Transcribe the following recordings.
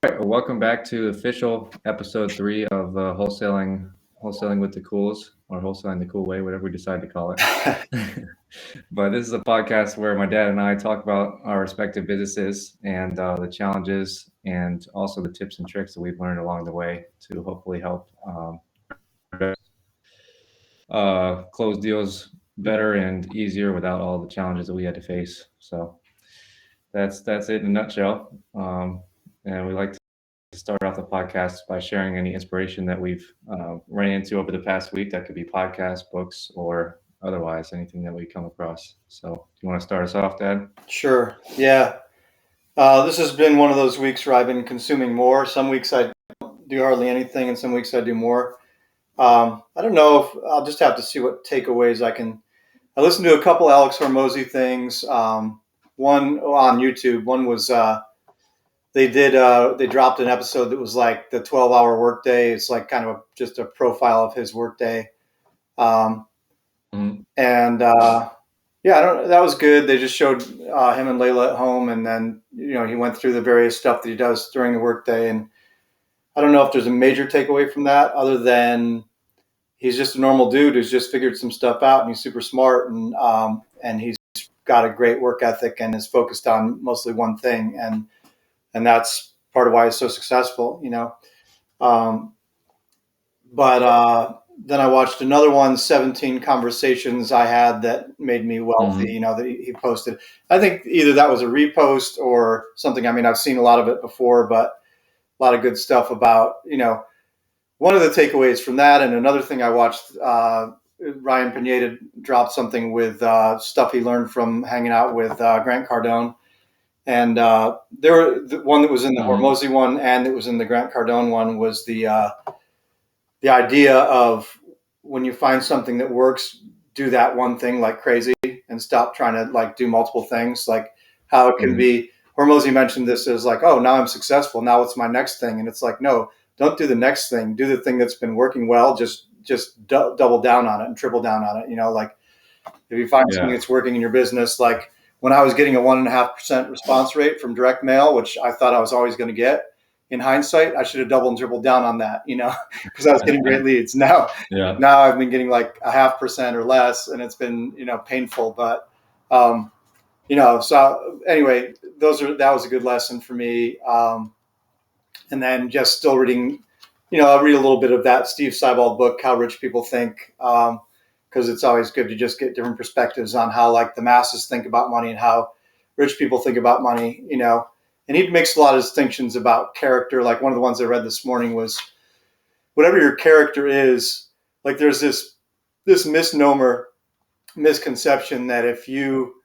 right, well, welcome back to official episode 3 of wholesaling with the cools, or wholesaling the cool way, whatever we decide to call it. But this is a podcast where my dad and I talk about our respective businesses and the challenges and also the tips and tricks that we've learned along the way to hopefully help close deals better and easier without all the challenges that we had to face. So that's it in a nutshell. And we like to start off the podcast by sharing any inspiration that we've ran into over the past week. That could be podcasts, books, or otherwise anything that we come across. So, do you want to start us off, Dad? Sure. Yeah. This has been one of those weeks where I've been consuming more. Some weeks I don't do hardly anything, and some weeks I do more. I don't know if I'll just have to see what takeaways I can. I listened to a couple Alex Hormozy things. One on YouTube. One was they dropped an episode that was like the 12-hour workday. It's like kind of just a profile of his workday. And that was good. They just showed him and Layla at home, and then he went through the various stuff that he does during the workday. And I don't know if there's a major takeaway from that, other than he's just a normal dude who's just figured some stuff out, and he's super smart, and he's got a great work ethic and is focused on mostly one thing, and that's part of why he's so successful. Then I watched another one, 17 conversations I had that made me wealthy, that he posted. I think either that was a repost or something. I mean, I've seen a lot of it before, but a lot of good stuff about, one of the takeaways from that. And another thing I watched, Ryan Pineda dropped something with stuff he learned from hanging out with Grant Cardone. And the one that was in the Hormozy one and that was in the Grant Cardone one was the idea of when you find something that works, do that one thing like crazy and stop trying to like do multiple things. Like how it can be. Hormozy mentioned this as like, oh, now I'm successful. Now what's my next thing? And it's like, no, don't do the next thing. Do the thing that's been working well. Just double down on it and triple down on it. Like if you find something that's working in your business, like when I was getting a 1.5% response rate from direct mail, which I thought I was always going to get. In hindsight, I should have doubled and tripled down on that, because I was getting great leads. Now I've been getting like 0.5% or less, and it's been, painful. But, so anyway, that was a good lesson for me. And then just still reading, I'll read a little bit of that Steve Seibald book, How Rich People Think, because it's always good to just get different perspectives on how like the masses think about money and how rich people think about money, And he makes a lot of distinctions about character. Like one of the ones I read this morning was whatever your character is, like there's this misconception that if you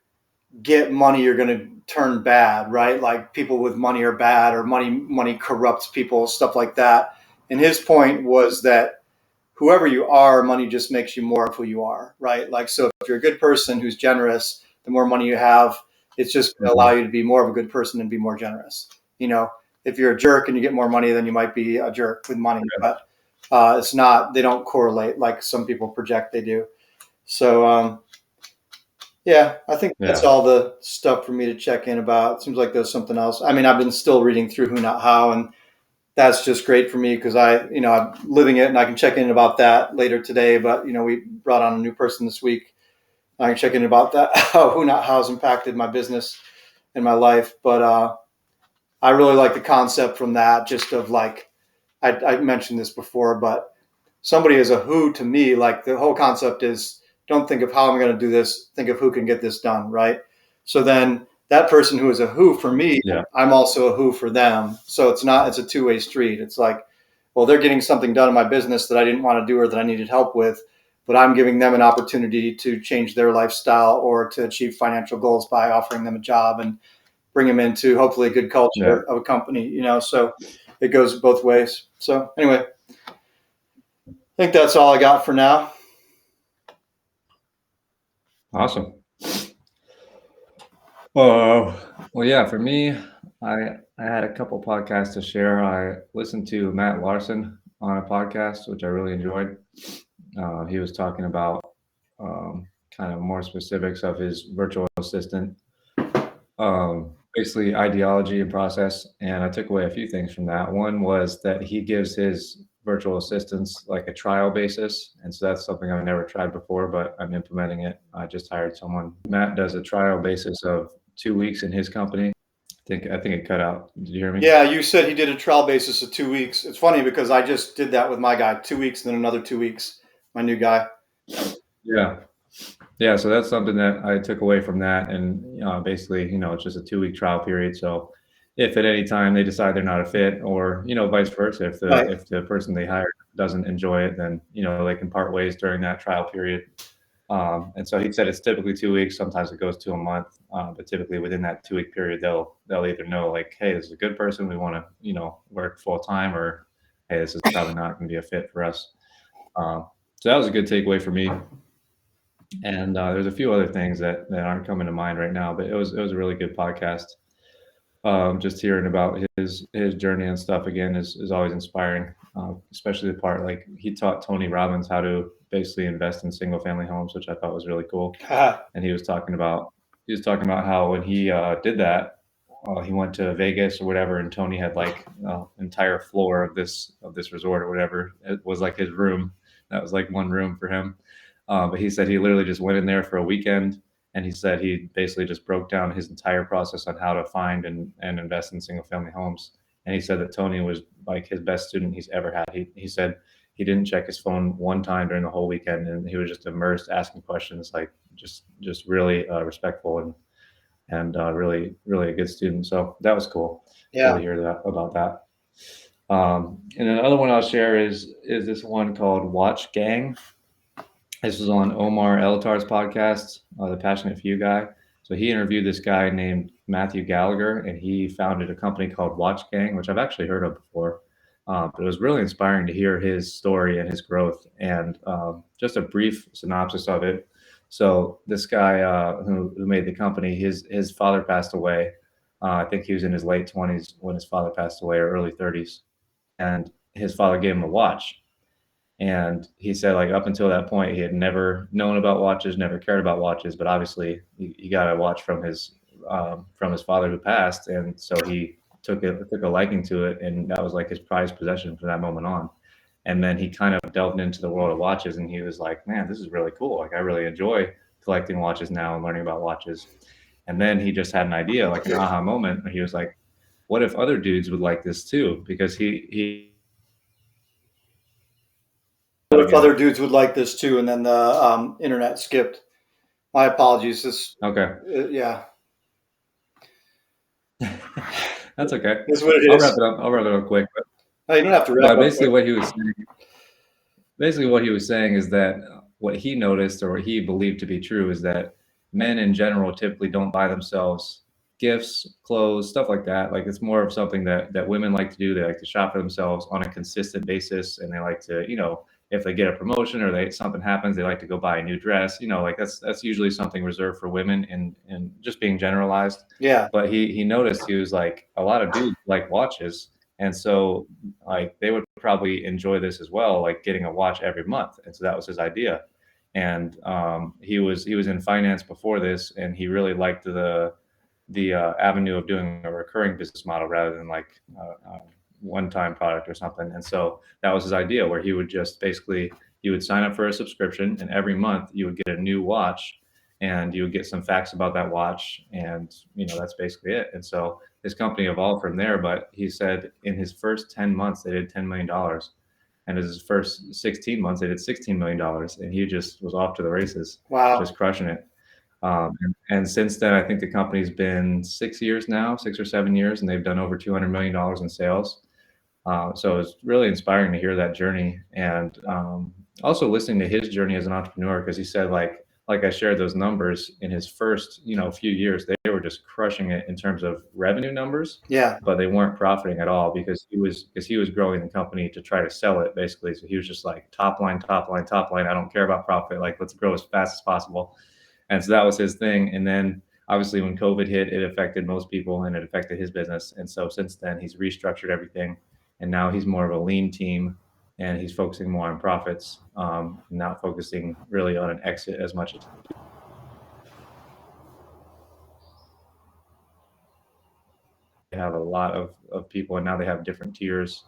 get money, you're going to turn bad, right? Like people with money are bad, or money corrupts people, stuff like that. And his point was that whoever you are, money just makes you more of who you are, right? Like, so if you're a good person who's generous, the more money you have, it's just going to allow you to be more of a good person and be more generous. If you're a jerk and you get more money, then you might be a jerk with money, but it's not, they don't correlate like some people project they do. So, I think that's all the stuff for me to check in about. It seems like there's something else. I mean, I've been still reading through Who Not How, and that's just great for me because I'm living it, and I can check in about that later today. But, we brought on a new person this week. I can check in about that, how Who Not How's impacted my business and my life. But I really like the concept from that, just of like, I mentioned this before, but somebody is a who to me, like the whole concept is don't think of how I'm going to do this, think of who can get this done, right? So then that person who is a who for me, I'm also a who for them. So it's a two-way street. It's like, well, they're getting something done in my business that I didn't want to do or that I needed help with, but I'm giving them an opportunity to change their lifestyle or to achieve financial goals by offering them a job and bring them into hopefully a good culture of a company, so it goes both ways. So anyway, I think that's all I got for now. Awesome. Well, yeah, for me, I had a couple podcasts to share. I listened to Matt Larson on a podcast, which I really enjoyed. He was talking about kind of more specifics of his virtual assistant. basically ideology and process, and I took away a few things from that. One was that he gives his virtual assistants like a trial basis, and so that's something I've never tried before, but I'm implementing it. I just hired someone. Matt does a trial basis of 2 weeks in his company. I think it cut out. Did you hear me? Yeah, you said he did a trial basis of 2 weeks. It's funny because I just did that with my guy, 2 weeks, and then another 2 weeks. My new guy. Yeah. Yeah, so that's something that I took away from that, and basically, it's just a 2 week trial period. So, if at any time they decide they're not a fit, or vice versa, Right. if the person they hire doesn't enjoy it, then they can part ways during that trial period. And so he said it's typically 2 weeks. Sometimes it goes to a month, but typically within that 2 week period, they'll either know like, hey, this is a good person, we want to work full time, or hey, this is probably not going to be a fit for us. So that was a good takeaway for me. And there's a few other things that aren't coming to mind right now, but it was a really good podcast. Just hearing about his journey and stuff again is always inspiring. Especially the part like he taught Tony Robbins how to basically invest in single family homes, which I thought was really cool. And he was talking about how when he did that, he went to Vegas or whatever, and Tony had like entire floor of this resort or whatever. It was like his room. That was like one room for him. But he said he literally just went in there for a weekend, and he said he basically just broke down his entire process on how to find and invest in single family homes. And he said that Tony was like his best student he's ever had. He said he didn't check his phone one time during the whole weekend, and he was just immersed, asking questions, like just really respectful and really really a good student. So that was cool to Yeah. hear that about that. And another one I'll share is this one called Watch Gang. This was on Omar Elatar's podcast, the Passionate Few guy. So he interviewed this guy named Matthew Gallagher, and he founded a company called Watch Gang, which I've actually heard of before. But it was really inspiring to hear his story and his growth, and just a brief synopsis of it. So this guy who made the company, his father passed away. I think he was in his late 20s when his father passed away, or early 30s, and his father gave him a watch. And he said, like, up until that point, he had never known about watches, never cared about watches. But obviously, he got a watch from his father who passed, and so he took a liking to it, and that was like his prized possession from that moment on. And then he kind of delved into the world of watches, and he was like, "Man, this is really cool. Like, I really enjoy collecting watches now and learning about watches." And then he just had an idea, like an aha moment, where he was like, "What if other dudes would like this too?" Because he What if again. other dudes would like this too? And then the internet skipped. My apologies. This, Okay. yeah, That's okay. this is what it I'll wrap is. it up. I'll wrap it up quick. No, you don't have to wrap But up basically, quick. what he was saying is that what he noticed or what he believed to be true is that men in general typically don't buy themselves gifts, clothes, stuff like that. Like it's more of something that women like to do. They like to shop for themselves on a consistent basis, and they like to, if they get a promotion or something happens, they like to go buy a new dress. Like that's usually something reserved for women and just being generalized. Yeah. But he noticed he was like a lot of dudes like watches, and so like they would probably enjoy this as well, like getting a watch every month. And so that was his idea. And he was in finance before this, and he really liked the avenue of doing a recurring business model rather than like one-time product or something. And so that was his idea, where he would just basically you would sign up for a subscription, and every month you would get a new watch, and you would get some facts about that watch, and that's basically it. And so his company evolved from there. But he said in his first 10 months they did $10 million, and in his first 16 months they did $16 million, and he just was off to the races, Wow. just crushing it. And since then, I think the company's been 6 years now, 6 or 7 years, and they've done over $200 million in sales. So it's really inspiring to hear that journey, and also listening to his journey as an entrepreneur, because he said like I shared those numbers in his first few years, they were just crushing it in terms of revenue numbers, Yeah. but they weren't profiting at all because he was growing the company to try to sell it basically. So he was just like top line, top line, top line. I don't care about profit. Like let's grow as fast as possible. And so that was his thing. And then obviously when COVID hit, it affected most people and it affected his business. And so since then, he's restructured everything. And now he's more of a lean team, and he's focusing more on profits, not focusing really on an exit as much as have a lot of people, and now they have different tiers.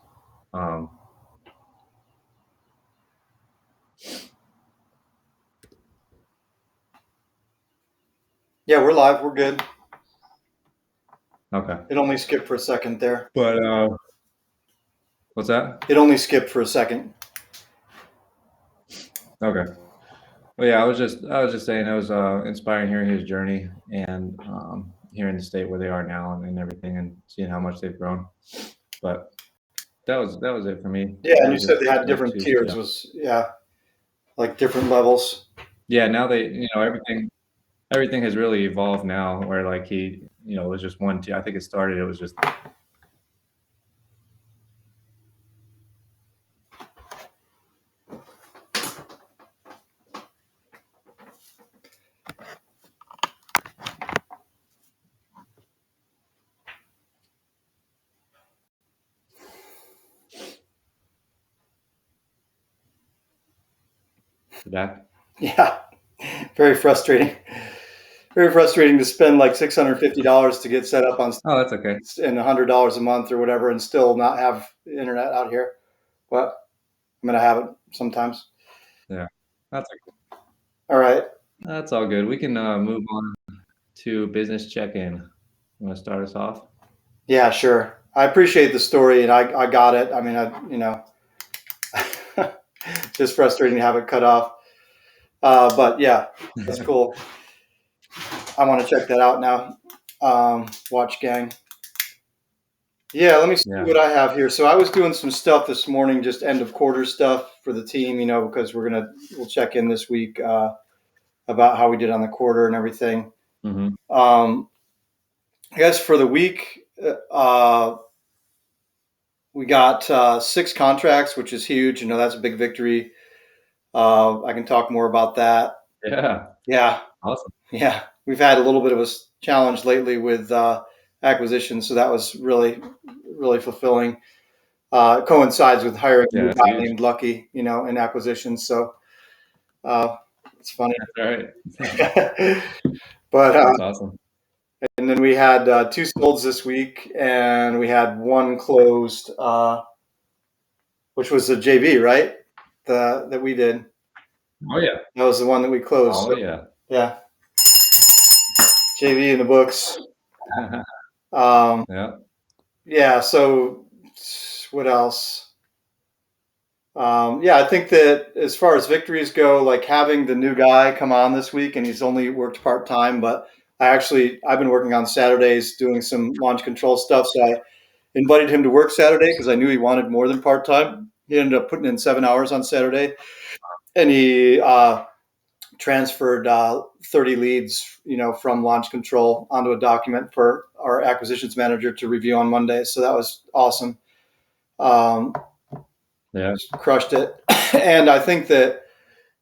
Yeah, we're live. We're good. Okay. It only skipped for a second there. But what's that? It only skipped for a second. Okay. Well, yeah, I was just saying it was inspiring hearing his journey and hearing the state where they are now and everything, and seeing how much they've grown. But that was it for me. Yeah, It and you was said they just had different to tiers. Like different levels. Yeah, now they everything has really evolved now. Where like it was just one tier. I think it started. It was just that. Yeah, very frustrating. Very frustrating to spend like $650 to get set up on Oh, that's okay. and $100 a month or whatever, and still not have internet out here. But I'm gonna have it sometimes. Yeah, that's okay. All right. That's all good. We can move on to business check-in. You want to start us off? Yeah, sure. I appreciate the story, and I got it. I mean, just frustrating to have it cut off. But yeah, that's cool. I want to check that out now. Watch Gang. Yeah, let me see what I have here. So I was doing some stuff this morning, just end of quarter stuff for the team, because we'll check in this week about how we did on the quarter and everything. Mm-hmm. I guess for the week, we got 6 contracts, which is huge. That's a big victory. I can talk more about that. Yeah. Yeah. Awesome. Yeah. We've had a little bit of a challenge lately with acquisitions, so that was really, really fulfilling. Coincides with hiring a new guy named Lucky, in acquisitions. So it's funny. That's all right. But that's awesome. And then we had 2 solds this week, and we had 1 closed, which was the JV, right? That we did. Oh yeah. That was the one that we closed. Oh yeah. Yeah. JV in the books. Yeah. Yeah. So what else? Yeah, I think that as far as victories go, like having the new guy come on this week, and he's only worked part-time, but I've been working on Saturdays doing some launch control stuff. So I invited him to work Saturday because I knew he wanted more than part-time. He ended up putting in 7 hours on Saturday, and he transferred 30 leads, from launch control onto a document for our acquisitions manager to review on Monday. So that was awesome. Yeah. Crushed it. And I think that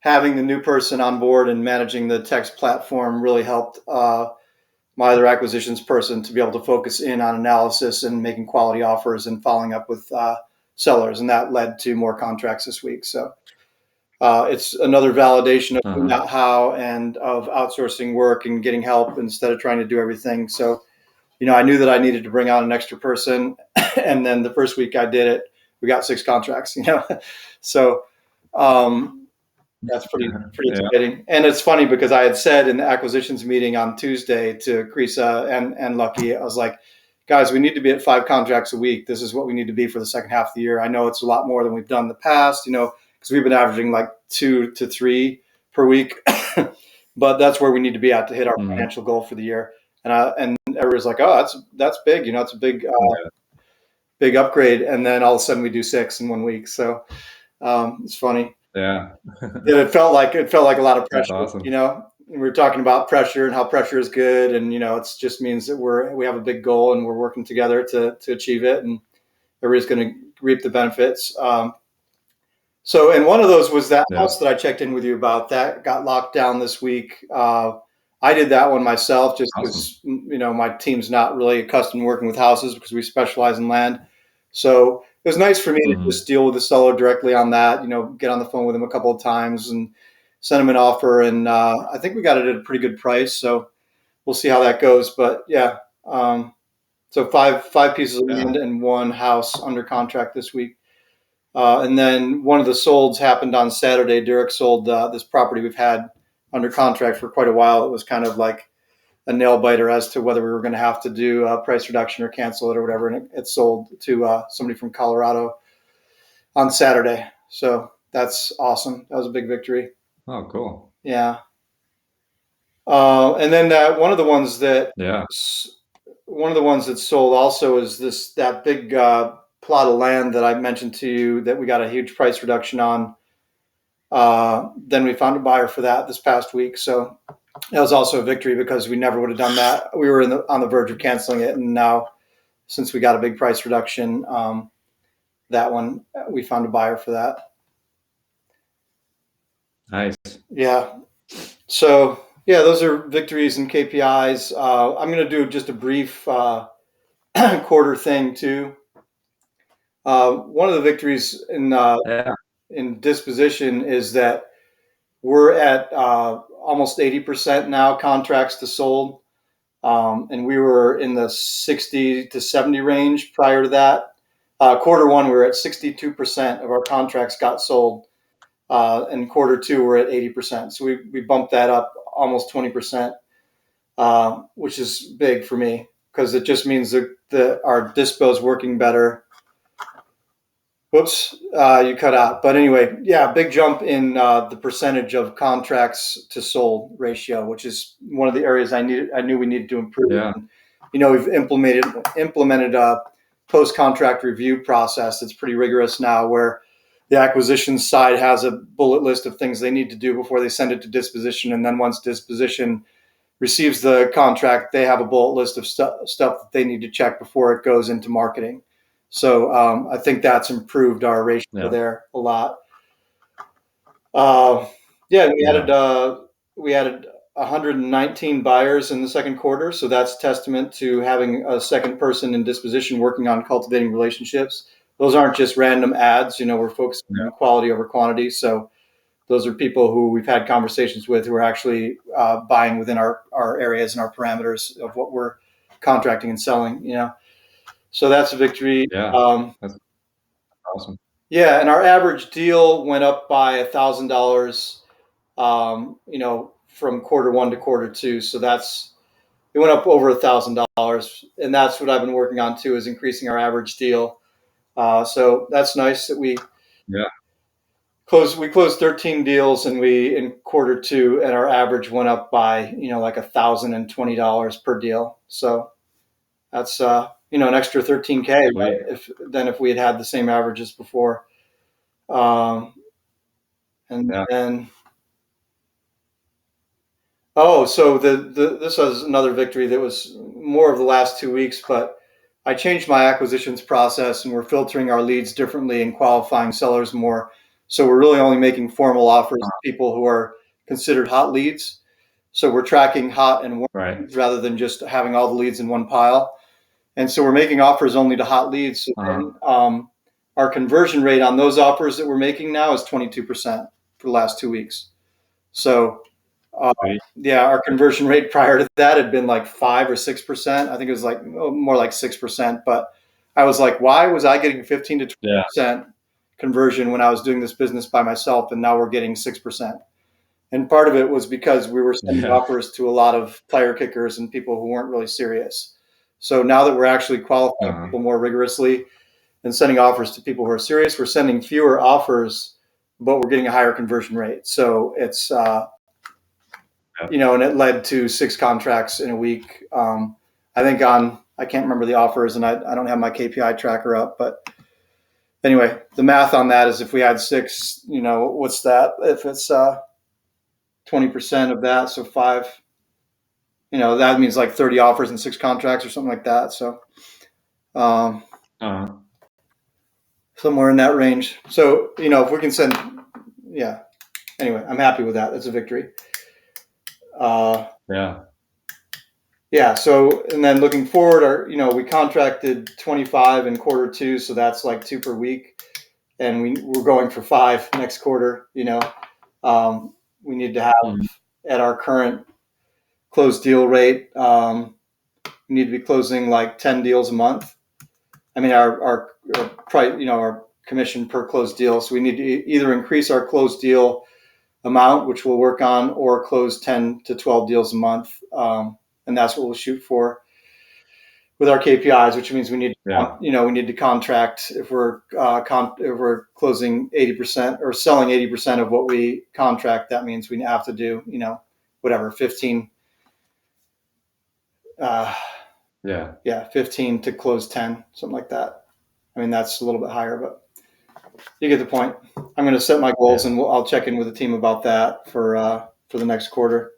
having the new person on board and managing the text platform really helped my other acquisitions person to be able to focus in on analysis and making quality offers and following up with sellers. And that led to more contracts this week. So it's another validation of that how and of outsourcing work and getting help instead of trying to do everything. So, I knew that I needed to bring on an extra person. And then the first week I did it, we got 6 contracts, So that's pretty exciting. And it's funny because I had said in the acquisitions meeting on Tuesday to Krisa and Lucky, I was like, guys, we need to be at 5 contracts a week. This is what we need to be for the second half of the year. I know it's a lot more than we've done in the past, because we've been averaging like 2 to 3 per week, but that's where we need to be at to hit our financial goal for the year. And everybody's like, oh, that's big. It's a big upgrade. And then all of a sudden we do 6 in 1 week. So it's funny. Yeah. It felt like a lot of pressure. That's awesome. We were talking about pressure and how pressure is good, and it just means that we have a big goal and we're working together to achieve it, and everybody's going to reap the benefits. So, and one of those was that house that I checked in with you about that got locked down this week. I did that one myself just because, my team's not really accustomed to working with houses because we specialize in land. So it was nice for me to just deal with the seller directly on that, get on the phone with him a couple of times and send him an offer. And I think we got it at a pretty good price. So we'll see how that goes. But yeah, So five pieces of land and one house under contract this week. And then one of the solds happened on Saturday. Derek sold this property we've had under contract for quite a while. It was kind of like a nail biter as to whether we were going to have to do a price reduction or cancel it or whatever. And it sold to somebody from Colorado on Saturday. So that's awesome. That was a big victory. Oh, cool. Yeah. And then one of the ones that sold also is that big plot of land that I mentioned to you that we got a huge price reduction on. Then we found a buyer for that this past week. So that was also a victory because we never would have done that. We were on the verge of canceling it. And now, since we got a big price reduction, that one, we found a buyer for that. Nice. Yeah. So, yeah, those are victories and KPIs. I'm going to do just a brief quarter thing too. One of the victories in disposition is that we're at almost 80% now contracts to sold. And we were in the 60 to 70 range prior to that. Quarter one, we were at 62% of our contracts got sold. And quarter two, we're at 80%. So we bumped that up almost 20%, which is big for me because it just means that our dispo is working better. Whoops, you cut out. But anyway, yeah, big jump in the percentage of contracts to sold ratio, which is one of the areas I knew we needed to improve. Yeah. And, we've implemented a post-contract review process that's pretty rigorous now, where the acquisition side has a bullet list of things they need to do before they send it to disposition. And then once disposition receives the contract, they have a bullet list of stuff that they need to check before it goes into marketing. So I think that's improved our ratio there a lot. We added 119 buyers in the second quarter. So that's testament to having a second person in disposition working on cultivating relationships. Those aren't just random ads. We're focusing on quality over quantity. So those are people who we've had conversations with who are actually buying within our areas and our parameters of what we're contracting and selling, So that's a victory. Yeah, that's awesome. Yeah, and our average deal went up by $1,000, from quarter one to quarter two. So it went up over $1,000, and that's what I've been working on too, is increasing our average deal. So that's nice that we closed 13 deals in quarter two, and our average went up by like $1,020 per deal. So that's an extra $13K, right? If we had the same averages before. And then so this was another victory that was more of the last 2 weeks, but I changed my acquisitions process, and we're filtering our leads differently and qualifying sellers more. So we're really only making formal offers to people who are considered hot leads. So we're tracking hot and warm leads rather than just having all the leads in one pile. And so we're making offers only to hot leads. And our conversion rate on those offers that we're making now is 22% for the last 2 weeks. So our conversion rate prior to that had been like 5 or 6%. I think it was like more like 6%. But I was like, why was I getting 15 to 20% conversion when I was doing this business by myself, and now we're getting 6%? And part of it was because we were sending offers to a lot of tire kickers and people who weren't really serious. So now that we're actually qualifying people more rigorously and sending offers to people who are serious, we're sending fewer offers, but we're getting a higher conversion rate. So it's and it led to 6 contracts in a week. I think I can't remember the offers, and I don't have my KPI tracker up, but anyway, the math on that is if we had 6, what's that? If it's 20% of that, so 5, that means like 30 offers and 6 contracts or something like that. So somewhere in that range. So, if we can send, anyway, I'm happy with that. That's a victory. So, and then looking forward, we contracted 25 in quarter two, so that's like 2 per week, and we're going for 5 next quarter. We need to have at our current closed deal rate, we need to be closing like 10 deals a month. I mean, our price, our commission per closed deal. So we need to either increase our closed deal amount, which we'll work on, or close 10 to 12 deals a month. And that's what we'll shoot for with our KPIs, which means we need, we need to contract if we're closing 80% or selling 80% of what we contract. That means we have to do, 15. 15 to close 10, something like that. I mean, that's a little bit higher, but you get the point. I'm going to set my goals, and I'll check in with the team about that for the next quarter.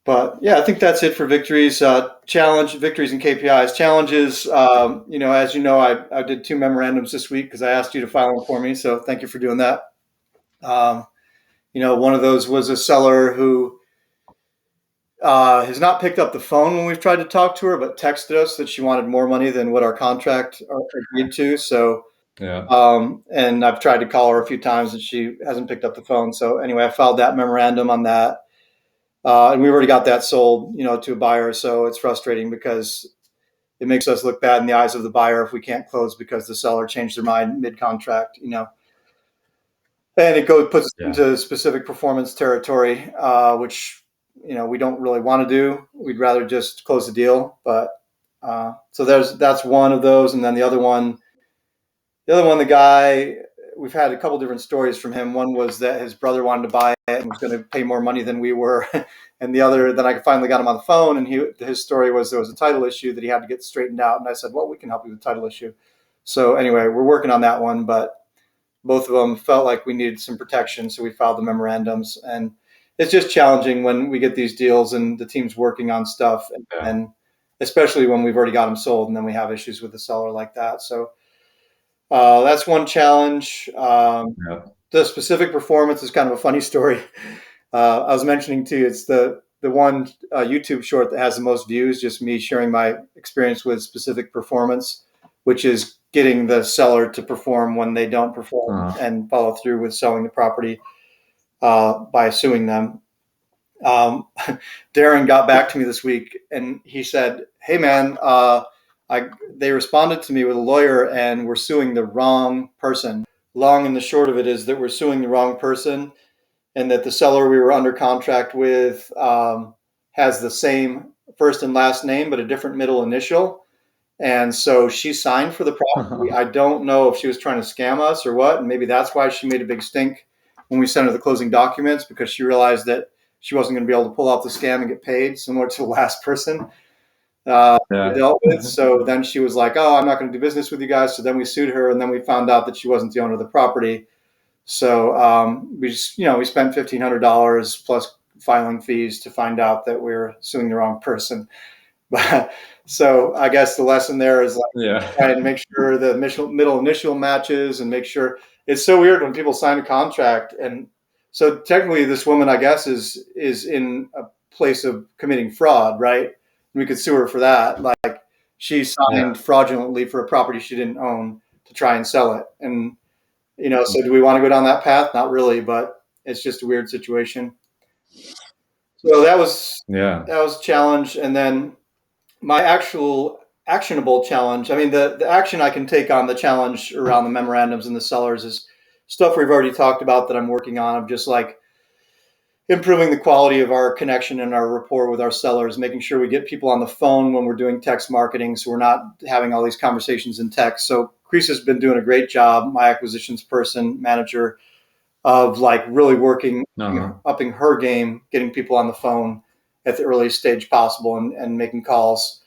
But yeah, I think that's it for victories. Victories and KPIs. Challenges, as you know, I did 2 memorandums this week because I asked you to file them for me. So thank you for doing that. One of those was a seller who has not picked up the phone when we've tried to talk to her, but texted us that she wanted more money than what our contract agreed to. So, and I've tried to call her a few times and she hasn't picked up the phone. So anyway, I filed that memorandum on that. And we already got that sold, to a buyer. So it's frustrating because it makes us look bad in the eyes of the buyer if we can't close because the seller changed their mind mid-contract, and it puts us into specific performance territory, which, we don't really want to do. We'd rather just close the deal. But so that's one of those. And then the other one, the guy, we've had a couple different stories from him. One was that his brother wanted to buy it and was going to pay more money than we were. And the other, then I finally got him on the phone, and his story was there was a title issue that he had to get straightened out. And I said, well, we can help you with the title issue. So anyway, we're working on that one, but both of them felt like we needed some protection. So we filed the memorandums, and it's just challenging when we get these deals and the team's working on stuff, and especially when we've already got them sold and then we have issues with the seller like that. So that's one challenge. The specific performance is kind of a funny story. I was mentioning to you, it's the one YouTube short that has the most views, just me sharing my experience with specific performance, which is getting the seller to perform when they don't perform and follow through with selling the property by suing them. Darren got back to me this week and he said, hey man, they responded to me with a lawyer and we're suing the wrong person. Long and the short of it is that we're suing the wrong person, and that the seller we were under contract with has the same first and last name, but a different middle initial. And so she signed for the property. I don't know if she was trying to scam us or what. And maybe that's why she made a big stink when we sent her the closing documents, because she realized that she wasn't going to be able to pull off the scam and get paid, similar to the last person we dealt with. So then she was like, oh, I'm not going to do business with you guys. So then we sued her, and then we found out that she wasn't the owner of the property. So we spent $1,500 plus filing fees to find out that we were suing the wrong person. But so I guess the lesson there is try and make sure the middle initial matches, and make sure. It's so weird when people sign a contract, and so technically this woman, I guess, is in a place of committing fraud, right? We could sue her for that. Like, she signed fraudulently for a property she didn't own to try and sell it. And so do we want to go down that path? Not really, but it's just a weird situation. So that was a challenge. And then my actual actionable challenge, I mean, the action I can take on the challenge around the memorandums and the sellers is stuff we've already talked about that I'm working on, of just like improving the quality of our connection and our rapport with our sellers, making sure we get people on the phone when we're doing text marketing, so we're not having all these conversations in text. So Chris has been doing a great job, my acquisitions manager, of like really working, upping her game, getting people on the phone at the earliest stage possible, and making calls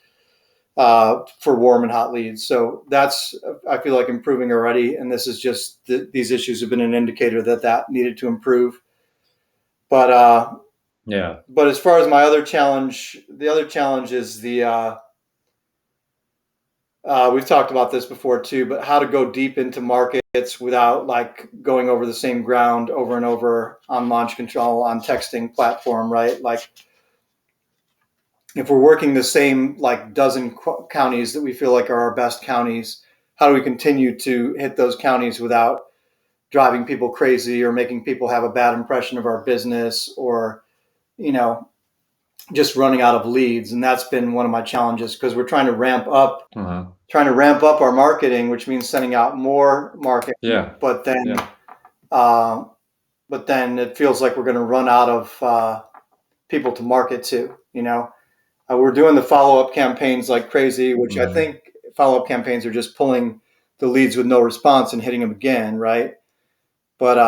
for warm and hot leads. So that's, I feel like, improving already. And this is just, these issues have been an indicator that needed to improve. But but as far as my other challenge, the other challenge is we've talked about this before too, but how to go deep into markets without like going over the same ground over and over on launch control, on texting platform, right? Like, if we're working the same like dozen counties that we feel like are our best counties, how do we continue to hit those counties without driving people crazy or making people have a bad impression of our business, or just running out of leads, and that's been one of my challenges because we're trying to ramp up Uh-huh. our marketing, which means sending out more marketing. Yeah. But then, Yeah. but then it feels like we're going to run out of people to market to. We're doing the follow up campaigns like crazy, which I think follow up campaigns are just pulling the leads with no response and hitting them again, right? But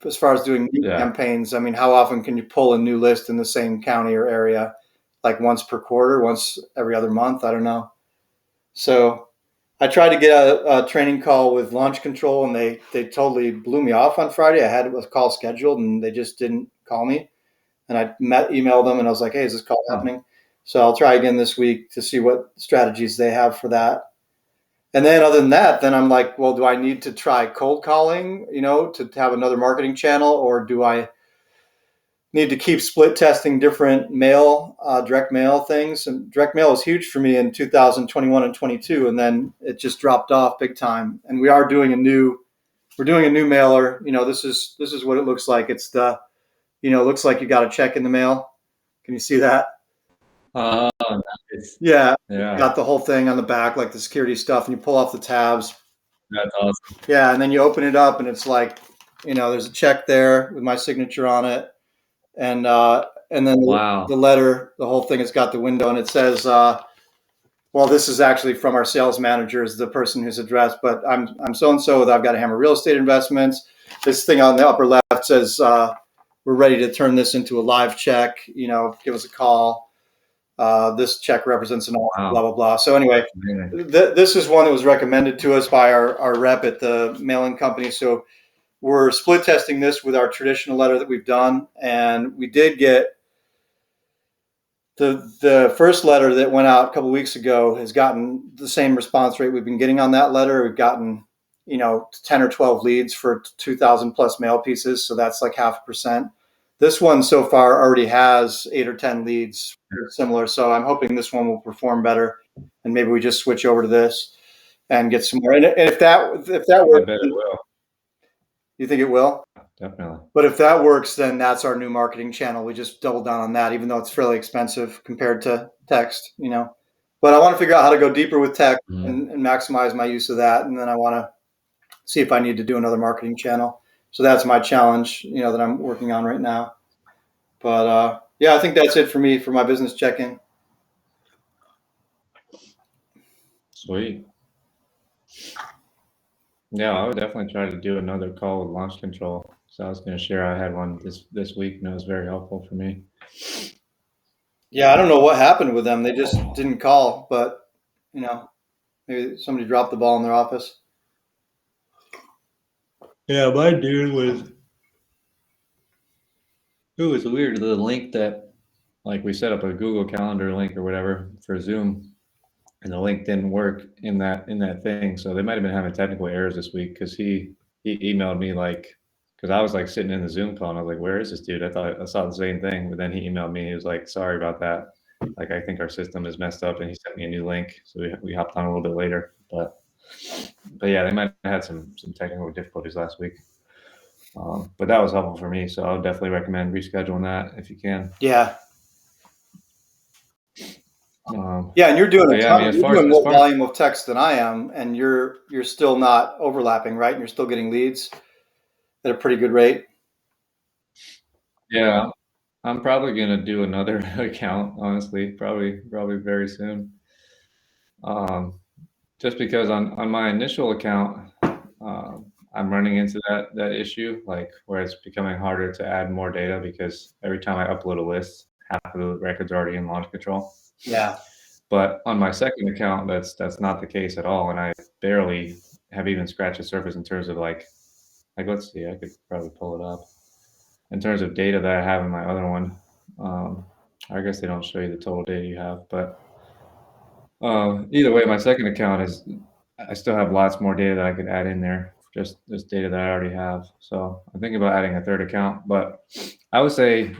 as far as doing new campaigns, I mean, how often can you pull a new list in the same county or area? Like once per quarter, once every other month? I don't know. So I tried to get a training call with Launch Control, and they totally blew me off on Friday. I had a call scheduled, and they just didn't call me. And I emailed them, and I was like, "Hey, is this call happening?" So I'll try again this week to see what strategies they have for that. And then other than that, then I'm like, well, do I need to try cold calling, to have another marketing channel, or do I need to keep split testing different direct mail things? And direct mail was huge for me in 2021 and 22, and then it just dropped off big time. And we're doing a new mailer. This is what it looks like. It's it looks like you got a check in the mail. Can you see that? Oh, nice. Yeah, Yeah. got the whole thing on the back, like the security stuff, and you pull off the tabs. That's awesome. Yeah, and then you open it up, and it's like, there's a check there with my signature on it, and then Wow. the letter, the whole thing has got the window, and it says, well, this is actually from our sales manager, is the person who's addressed, but I'm so and so. I've got to Hammer Real Estate Investments. This thing on the upper left says, we're ready to turn this into a live check. Give us a call. This check represents an offer, blah, blah, blah. So anyway, this is one that was recommended to us by our rep at the mailing company. So we're split testing this with our traditional letter that we've done. And we did get the first letter that went out a couple of weeks ago has gotten the same response rate we've been getting on that letter. We've gotten, 10 or 12 leads for 2,000 plus mail pieces. So that's like 0.5%. This one so far already has 8 or 10 leads similar. So I'm hoping this one will perform better, and maybe we just switch over to this and get some more. And if that works, I bet it will. You think it will? Definitely. But if that works, then that's our new marketing channel. We just double down on that, even though it's fairly expensive compared to text, But I want to figure out how to go deeper with text and maximize my use of that. And then I want to see if I need to do another marketing channel. So that's my challenge, that I'm working on right now. But yeah, I think that's it for me for my business check-in. Sweet. Yeah, I would definitely try to do another call with Launch Control. So I was going to share I had one this week, and it was very helpful for me. Yeah, I don't know what happened with them. They just didn't call, but maybe somebody dropped the ball in their office. Yeah, my dude was. It was weird. The link that, like, we set up a Google Calendar link or whatever for Zoom, and the link didn't work in that thing. So they might have been having technical errors this week because he emailed me because I was like sitting in the Zoom call and I was like, where is this dude? I thought I saw the same thing, but then he emailed me. He was like, sorry about that. Like, I think our system is messed up, and he sent me a new link. So we hopped on a little bit later, but yeah, they might have had some technical difficulties last week. But that was helpful for me. So I would definitely recommend rescheduling that if you can. Yeah. Yeah, and you're doing more volume of text than I am, and you're still not overlapping, right? And you're still getting leads at a pretty good rate. Yeah, I'm probably gonna do another account, honestly, probably very soon. Just because on my initial account, I'm running into that issue, like where it's becoming harder to add more data because every time I upload a list, half of the records are already in Launch Control. Yeah. But on my second account, that's not the case at all, and I barely have even scratched the surface in terms of like let's see, I could probably pull it up in terms of data that I have in my other one. I guess they don't show you the total data you have, but either way, my second account I still have lots more data that I could add in there, just this data that I already have. So I'm thinking about adding a third account, but I would say,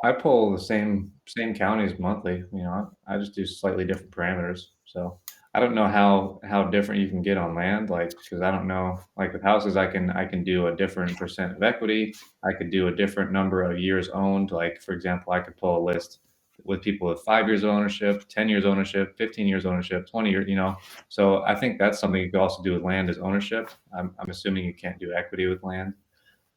I pull the same counties monthly. I just do slightly different parameters. So I don't know how different you can get on land, like, because I don't know, like with houses, I can do a different percent of equity. I could do a different number of years owned. Like for example, I could pull a list with people with 5 years of ownership, 10 years ownership, 15 years ownership, 20 years. So I think that's something you could also do with land is ownership. I'm assuming you can't do equity with land,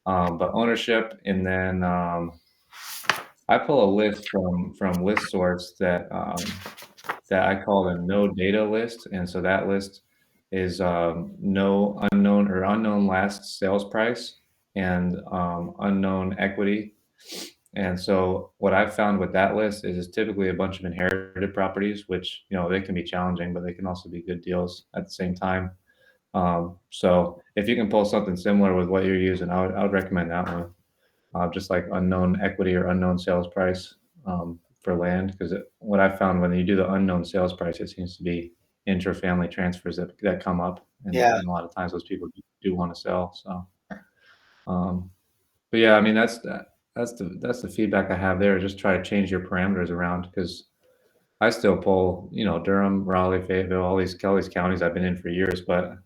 but ownership, and then I pull a list from list source that I call a no data list. And so that list is no unknown or unknown last sales price and unknown equity. And so what I've found with that list is it's typically a bunch of inherited properties, which, they can be challenging, but they can also be good deals at the same time. So if you can pull something similar with what you're using, I would recommend that one. Just like unknown equity or unknown sales price for land. Because what I found when you do the unknown sales price, it seems to be inter-family transfers that come up, and, Yeah. and a lot of times those people do want to sell. So, um, but yeah, I mean that's the feedback I have there. Just try to change your parameters around because I still pull, Durham, Raleigh, Fayetteville, all these counties I've been in for years. But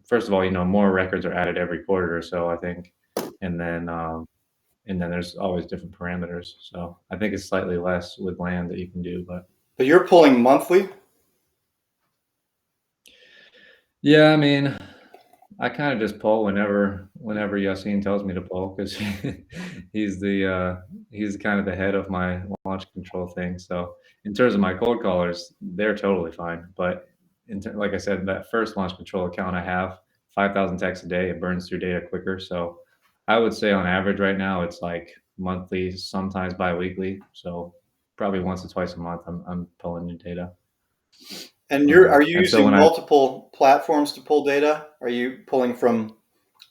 first of all, more records are added every quarter or so, I think, and then there's always different parameters. So I think it's slightly less with land that you can do, but But you're pulling monthly? yeah, I mean, I kind of just pull whenever Yassine tells me to pull because he's the he's kind of the head of my launch control thing. So in terms of my cold callers, they're totally fine. But like I said, that first launch control account I have 5,000 texts a day, it burns through data quicker. So I would say on average right now it's like monthly, sometimes biweekly. So probably once or twice a month, I'm pulling new data. And are you And so using when I multiple platforms to pull data? Are you pulling from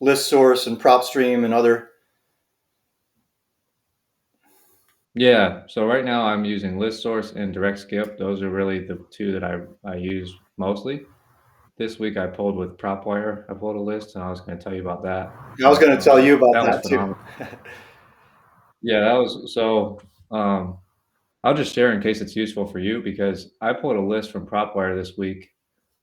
List Source and PropStream and other? Yeah, so right now I'm using list source and direct skip. Those are really the two that I use mostly. This week I pulled with PropWire. I pulled a list, and I was going to tell you about that. I was But going to tell you about that was that too. phenomenal. Yeah, that was so. Um, I'll just share in case it's useful for you because I pulled a list from PropWire this week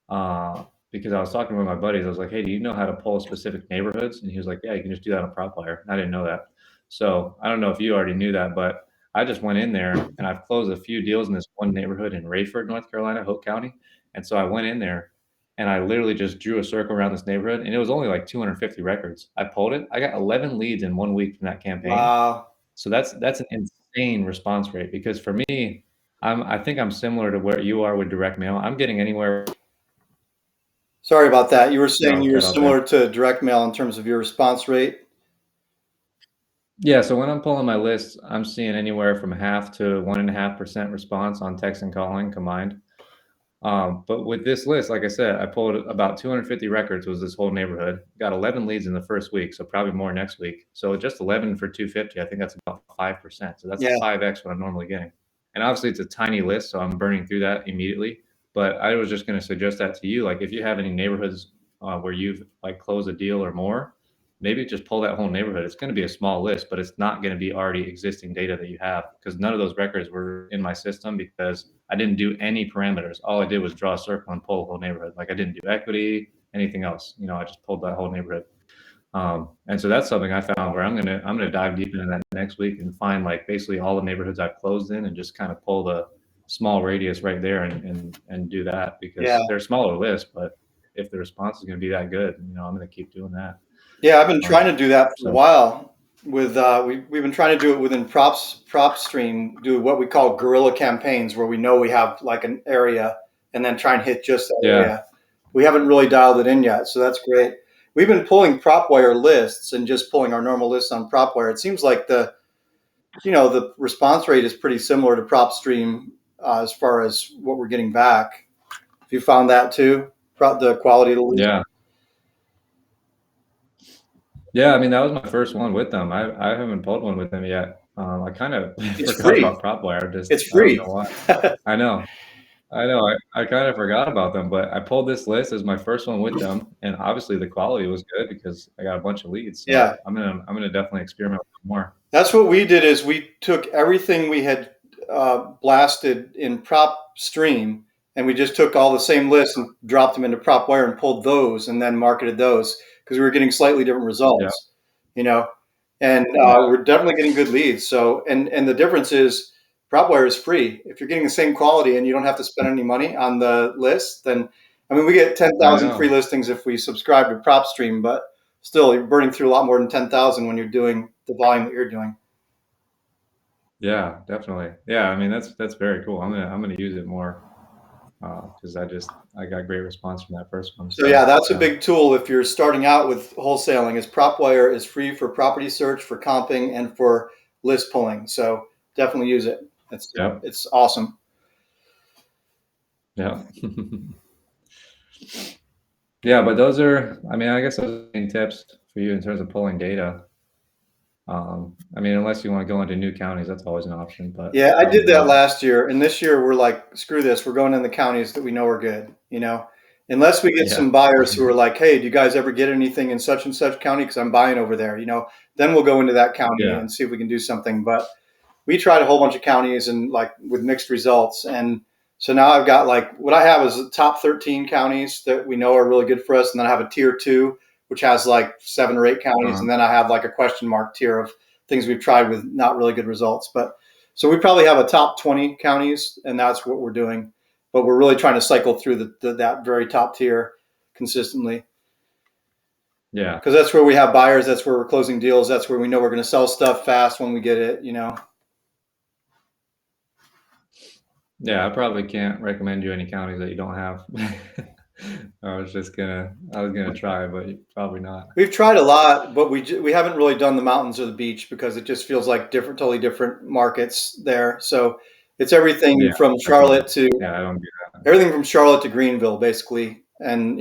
uh, because I was talking with my buddies. I was like, "Hey, do you know how to pull specific neighborhoods?" And he was like, "Yeah, you can just do that on PropWire." I didn't know that, so I don't know if you already knew that, but I just went in there and I've closed a few deals in this one neighborhood in Rayford, North Carolina, Hope County. And so I went in there and I literally just drew a circle around this neighborhood, and it was only like 250 records. I pulled it. I got 11 leads in 1 week from that campaign. Wow. So that's an insane response rate because for me, I think I'm similar to where you are with direct mail. I'm getting anywhere. Sorry about that. You were saying No, you were cut out there. similar to direct mail in terms of your response rate. Yeah, so when I'm pulling my lists, I'm seeing anywhere from half to 1.5% response on text and calling combined. But with this list, like I said, I pulled about 250 records was this whole neighborhood. Got 11 leads in the first week, so probably more next week. So just 11 for 250, I think that's about 5%. So that's Yeah. 5x what I'm normally getting. And obviously it's a tiny list, so I'm burning through that immediately. But I was just going to suggest that to you. Like if you have any neighborhoods where you've like closed a deal or more, maybe just pull that whole neighborhood. It's going to be a small list, but it's not going to be already existing data that you have because none of those records were in my system because I didn't do any parameters. All I did was draw a circle and pull a whole neighborhood. Like I didn't do equity, anything else. I just pulled that whole neighborhood. And so that's something I found where I'm gonna dive deep into that next week and find like basically all the neighborhoods I've closed in and just kind of pull the small radius right there and do that Yeah. because they're smaller lists, but if the response is going to be that good, I'm going to keep doing that. Yeah, I've been trying to do that for a So while. With we've been trying to do it within PropStream, do what we call guerrilla campaigns, where we know we have like an area, and then try and hit just that yeah, area. We haven't really dialed it in yet, so that's great. We've been pulling PropWire lists and just pulling our normal lists on PropWire. It seems like the response rate is pretty similar to PropStream as far as what we're getting back. Have you found that too? The quality of the lead? yeah. Yeah, I mean, that was my first one with them. I haven't pulled one with them yet. I kind of It's forgot free. about PropWire. Just It's I don't free. know why. I know, I know. I kind of forgot about them, but I pulled this list as my first one with them, and obviously the quality was good because I got a bunch of leads. So Yeah. I'm gonna definitely experiment with more. That's what we did is we took everything we had blasted in PropStream and we just took all the same lists and dropped them into PropWire and pulled those and then marketed those because we were getting slightly different Yeah. results, and we're definitely getting good leads. So, and the difference is PropWire is free. If you're getting the same quality and you don't have to spend any money on the list, then, I mean, we get I 10,000 free know. listings if we subscribe to PropStream, but still you're burning through a lot more than 10,000 when you're doing the volume that you're doing. Yeah, definitely. Yeah, I mean that's very cool. I'm gonna use it more because I got great response from that first one. So yeah, So that's a yeah, big tool if you're starting out with wholesaling. Is PropWire is free for property search, for comping, and for list pulling. So definitely use it. It's yeah, it's awesome. yeah, yeah. But those are, I mean, I guess those are main tips for you in terms of pulling data. I mean, unless you want to go into new counties, that's always an option, but Yeah, I did probably that not. last year, and this year we're like, screw this. We're going in the counties that we know are good. Unless we get Yeah, some buyers who are like, hey, do you guys ever get anything in such and such county? Because I'm buying over there. Then we'll go into that county yeah, and see if we can do something. But we tried a whole bunch of counties and like with mixed results. And so now I've got like what I have is the top 13 counties that we know are really good for us. And then I have a tier two, which has like 7 or 8 counties. uh, And then I have like a question mark tier of things we've tried with not really good results. But so we probably have a top 20 counties, and that's what we're doing. But we're really trying to cycle through that very top tier consistently yeah, because that's where we have buyers. That's where we're closing deals. That's where we know we're going to sell stuff fast when we get it. yeah. I probably can't recommend you any counties that you don't have. I was gonna try, but probably not. We've tried a lot, but we haven't really done the mountains or the beach because it just feels like totally different markets there. So it's Yeah, definitely. Yeah, I don't do that. Everything from Charlotte to Greenville, basically, and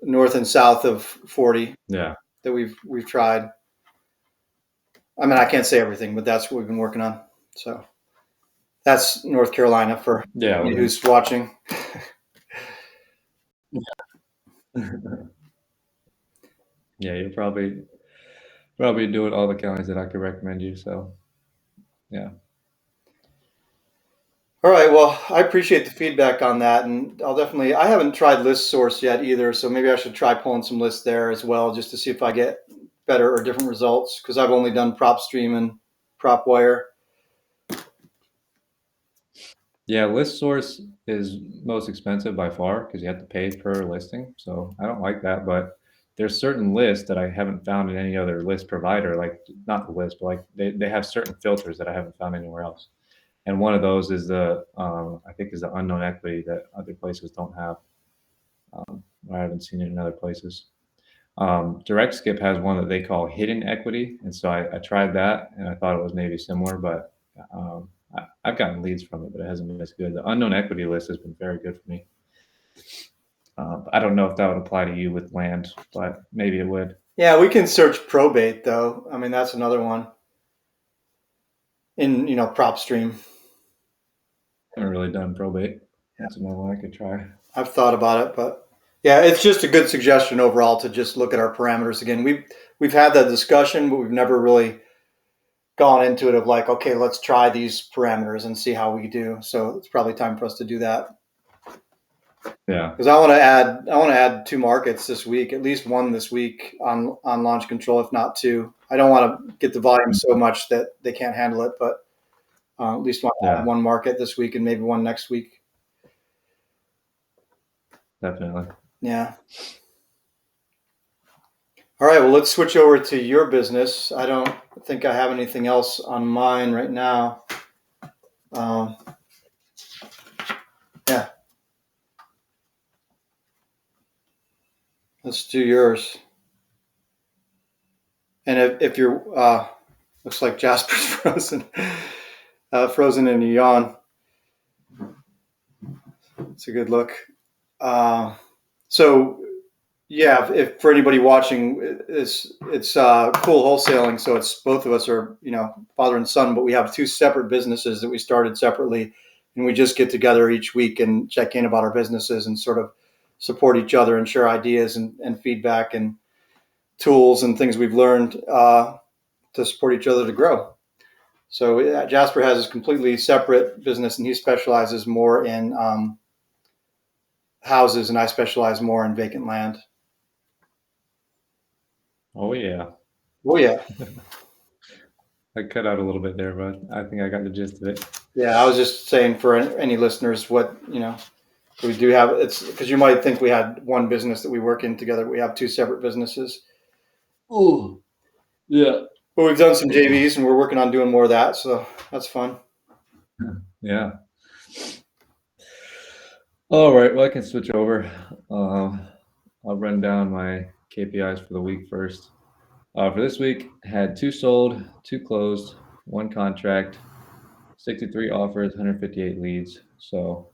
north and south of 40 Yeah, that we've tried. I mean, I can't say everything, but that's what we've been working on. So that's North Carolina for yeah. anybody Well, who's watching. then, yeah, you'll probably do it all the counties that I could recommend you. So yeah, All right. Well, I appreciate the feedback on that, and I haven't tried List Source yet either, so maybe I should try pulling some lists there as well, just to see if I get better or different results. Because I've only done PropStream and PropWire. yeah. List source is most expensive by far because you have to pay per listing. So I don't like that, but there's certain lists that I haven't found in any other list provider. Like not the list, but like they have certain filters that I haven't found anywhere else. And one of those is the I think is the unknown equity that other places don't have. I haven't seen it in other places. Direct Skip has one that they call hidden equity, and so I tried that, and I thought it was maybe similar, but I've gotten leads from it, but it hasn't been as good. The unknown equity list has been very good for me. I don't know if that would apply to you with land, but maybe it would. Yeah, we can search probate though. I mean, that's another one in PropStream. I haven't really done probate. That's another one I could try. I've thought about it, but yeah, it's just a good suggestion overall to just look at our parameters again. We've had that discussion, but we've never really gone into it of like, okay, let's try these parameters and see how we do. So it's probably time for us to do that Yeah, because I want to add 2 markets this week, at least one this week on launch control, if not 2. I don't want to get the volume so much that they can't handle it, but at least want to add yeah, 1 market this week and maybe one next week. definitely. Yeah. All right. Well, let's switch over to your business. I don't think I have anything else on mine right now. Um, yeah. Let's do yours. And if you're, looks like Jasper's frozen in a yawn. It's a good look. So yeah, if for anybody watching, it's Cool Wholesaling. So it's both of us are father and son, but we have 2 separate businesses that we started separately, and we just get together each week and check in about our businesses and sort of support each other and share ideas and feedback and tools and things we've learned to support each other to grow. So Jasper has his completely separate business, and he specializes more in houses, and I specialize more in vacant land. Oh yeah. Oh yeah, I cut out a little bit there, but I think I got the gist of it. yeah. I was just saying for any listeners, what we do have. It's because you might think we had one business that we work in together. We have two separate businesses. Oh, yeah. But we've done some JVs, and we're working on doing more of that. So that's fun. Yeah. All right. Well, I can switch over. I'll run down my KPIs for the week first. For this week, had 2 sold, 2 closed, 1 contract, 63 offers, 158 leads. So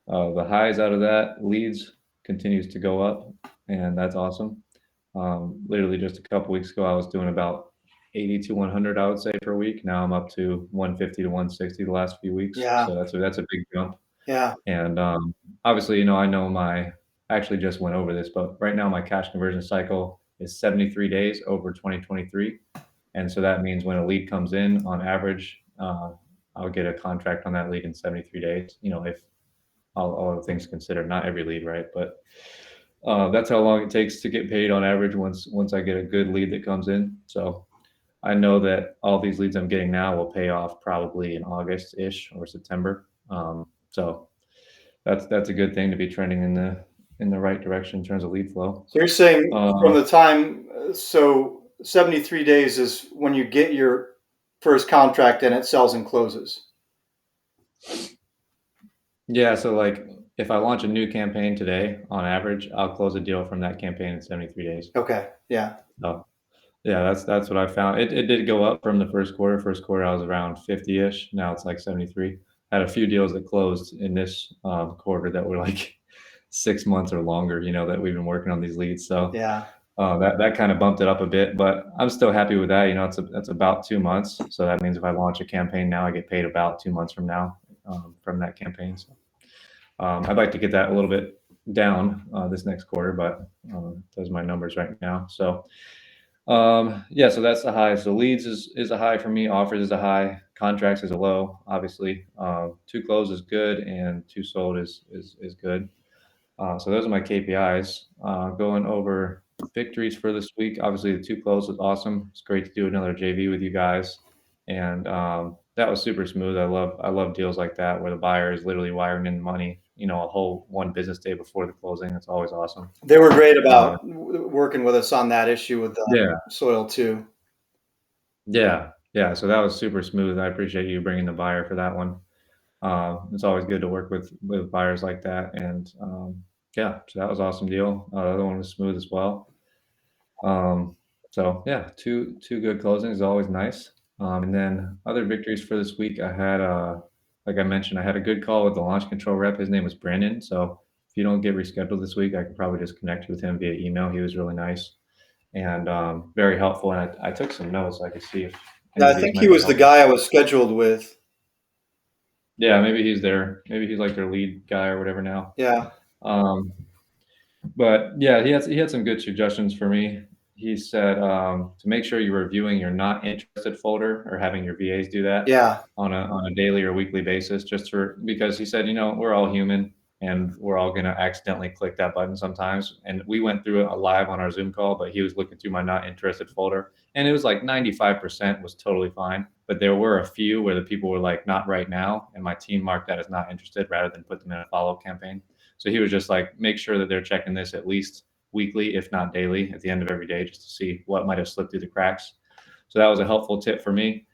the highs out of that, leads continues to go up, and that's awesome. Literally just a couple weeks ago, I was doing about 80 to 100, I would say, per week. Now I'm up to 150 to 160 the last few weeks. Yeah, So that's a big jump. yeah. And obviously, I know I actually just went over this, but right now my cash conversion cycle is 73 days over 2023. And so that means when a lead comes in, on average, I'll get a contract on that lead in 73 days. If all other things considered, not every lead, right? But that's how long it takes to get paid on average once I get a good lead that comes in. So I know that all these leads I'm getting now will pay off probably in August-ish or September. So that's a good thing to be trending in the right direction in terms of lead flow. So you're saying from Um, the time, so 73 days is when you get your first contract and it sells and closes. yeah, so like if I launch a new campaign today, on average, I'll close a deal from that campaign in 73 days. Okay. Yeah. So yeah, that's what I found. It did go up from the first quarter. First quarter I was around 50-ish. Now it's like 73. Had a few deals that closed in this quarter that were like 6 months or longer. That we've been working on these leads. So Yeah. that kind of bumped it up a bit, but I'm still happy with that. It's about 2 months. So that means if I launch a campaign now, I get paid about 2 months from now from that campaign. So I'd like to get that a little bit down this next quarter, but those are my numbers right now. So yeah, so that's the high. So leads is a high for me. Offers is a high. Contracts is a low. Obviously, 2 closed is good, and 2 sold is good. So those are my KPIs. Going over victories for this week. Obviously, the 2 closed was awesome. It's great to do another JV with you guys, and that was super smooth. I love deals like that where the buyer is literally wiring in money. A whole one business day before the closing. It's always awesome. They were great Uh, about working with us on that issue with the yeah, soil too. yeah, yeah. So that was super smooth. I appreciate you bringing the buyer for that one. It's always good to work with buyers like that, and yeah, so that was an awesome deal. The other one was smooth as well. Um, so yeah, two good closings is always nice. And then other victories for this week, I had like I mentioned, I had a good call with the launch control rep. His name was Brandon. So if you don't get rescheduled this week, I could probably just connect you with him via email. He was really nice and very helpful. And I took some notes so I could see if Yeah, any I of these think he might be was the helpful. guy I was scheduled with. Yeah, maybe he's there. Maybe he's like their lead guy or whatever now. Yeah. Um, But yeah, he had some good suggestions for me. He said to make sure you're reviewing your not interested folder or having your VAs do that Yeah. on a daily or weekly basis, because he said, we're all human and we're all gonna accidentally click that button sometimes. And we went through it live on our Zoom call, but he was looking through my not interested folder, and it was like 95% was totally fine. But there were a few where the people were like, not right now, and my team marked that as not interested rather than put them in a follow-up campaign. So he was just like, make sure that they're checking this at least weekly, if not daily, at the end of every day, just to see what might have slipped through the cracks. So that was a helpful tip for me.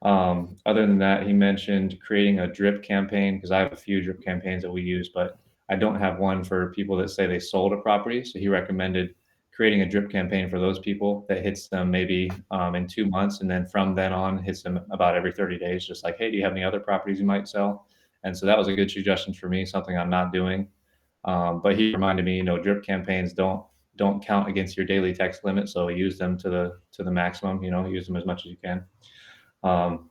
Other than that, he mentioned creating a drip campaign, because I have a few drip campaigns that we use, but I don't have one for people that say they sold a property. So he recommended creating a drip campaign for those people that hits them maybe in 2 months. And then from then on hits them about every 30 days, just like, hey, do you have any other properties you might sell? And so that was a good suggestion for me, something I'm not doing. But he reminded me, drip campaigns don't count against your daily text limit, so use them to the maximum. Use them as much as you can. Um,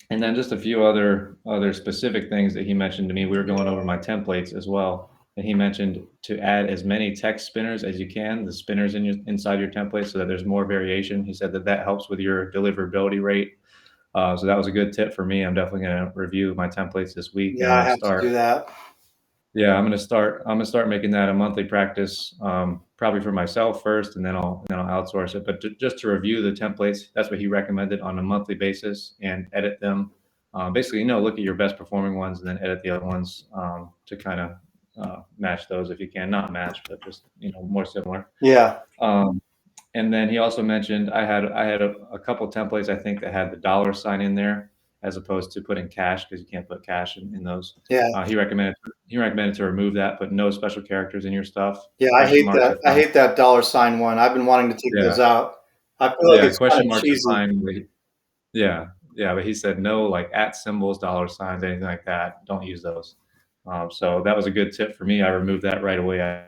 and then just a few other specific things that he mentioned to me. We were going over my templates as well, and he mentioned to add as many text spinners as you can, the spinners inside your template, so that there's more variation. He said that helps with your deliverability rate. So that was a good tip for me. I'm definitely going to review my templates this week, Yeah, and I'm I going to have to do start. that. Yeah, I'm gonna start making that a monthly practice, probably for myself first, and then I'll outsource it. But just to review the templates, that's what he recommended on a monthly basis and edit them. Basically, look at your best performing ones and then edit the other ones to kind of match those if you can. Not match, but just more similar. Yeah, Um, and then he also mentioned I had a couple templates I think that had the dollar sign in there as opposed to putting cash because you can't put cash in those. yeah, He recommended to remove that, put no special characters in your stuff. yeah. I Question hate marks that. are I fine. hate that dollar sign one. I've been wanting to take Yeah, those out. I feel like yeah. it's kind Question of marks are cheesy. fine. Yeah, yeah. But he said no, like at symbols, dollar signs, anything like that. Don't use those. So that was a good tip for me. I removed that right away.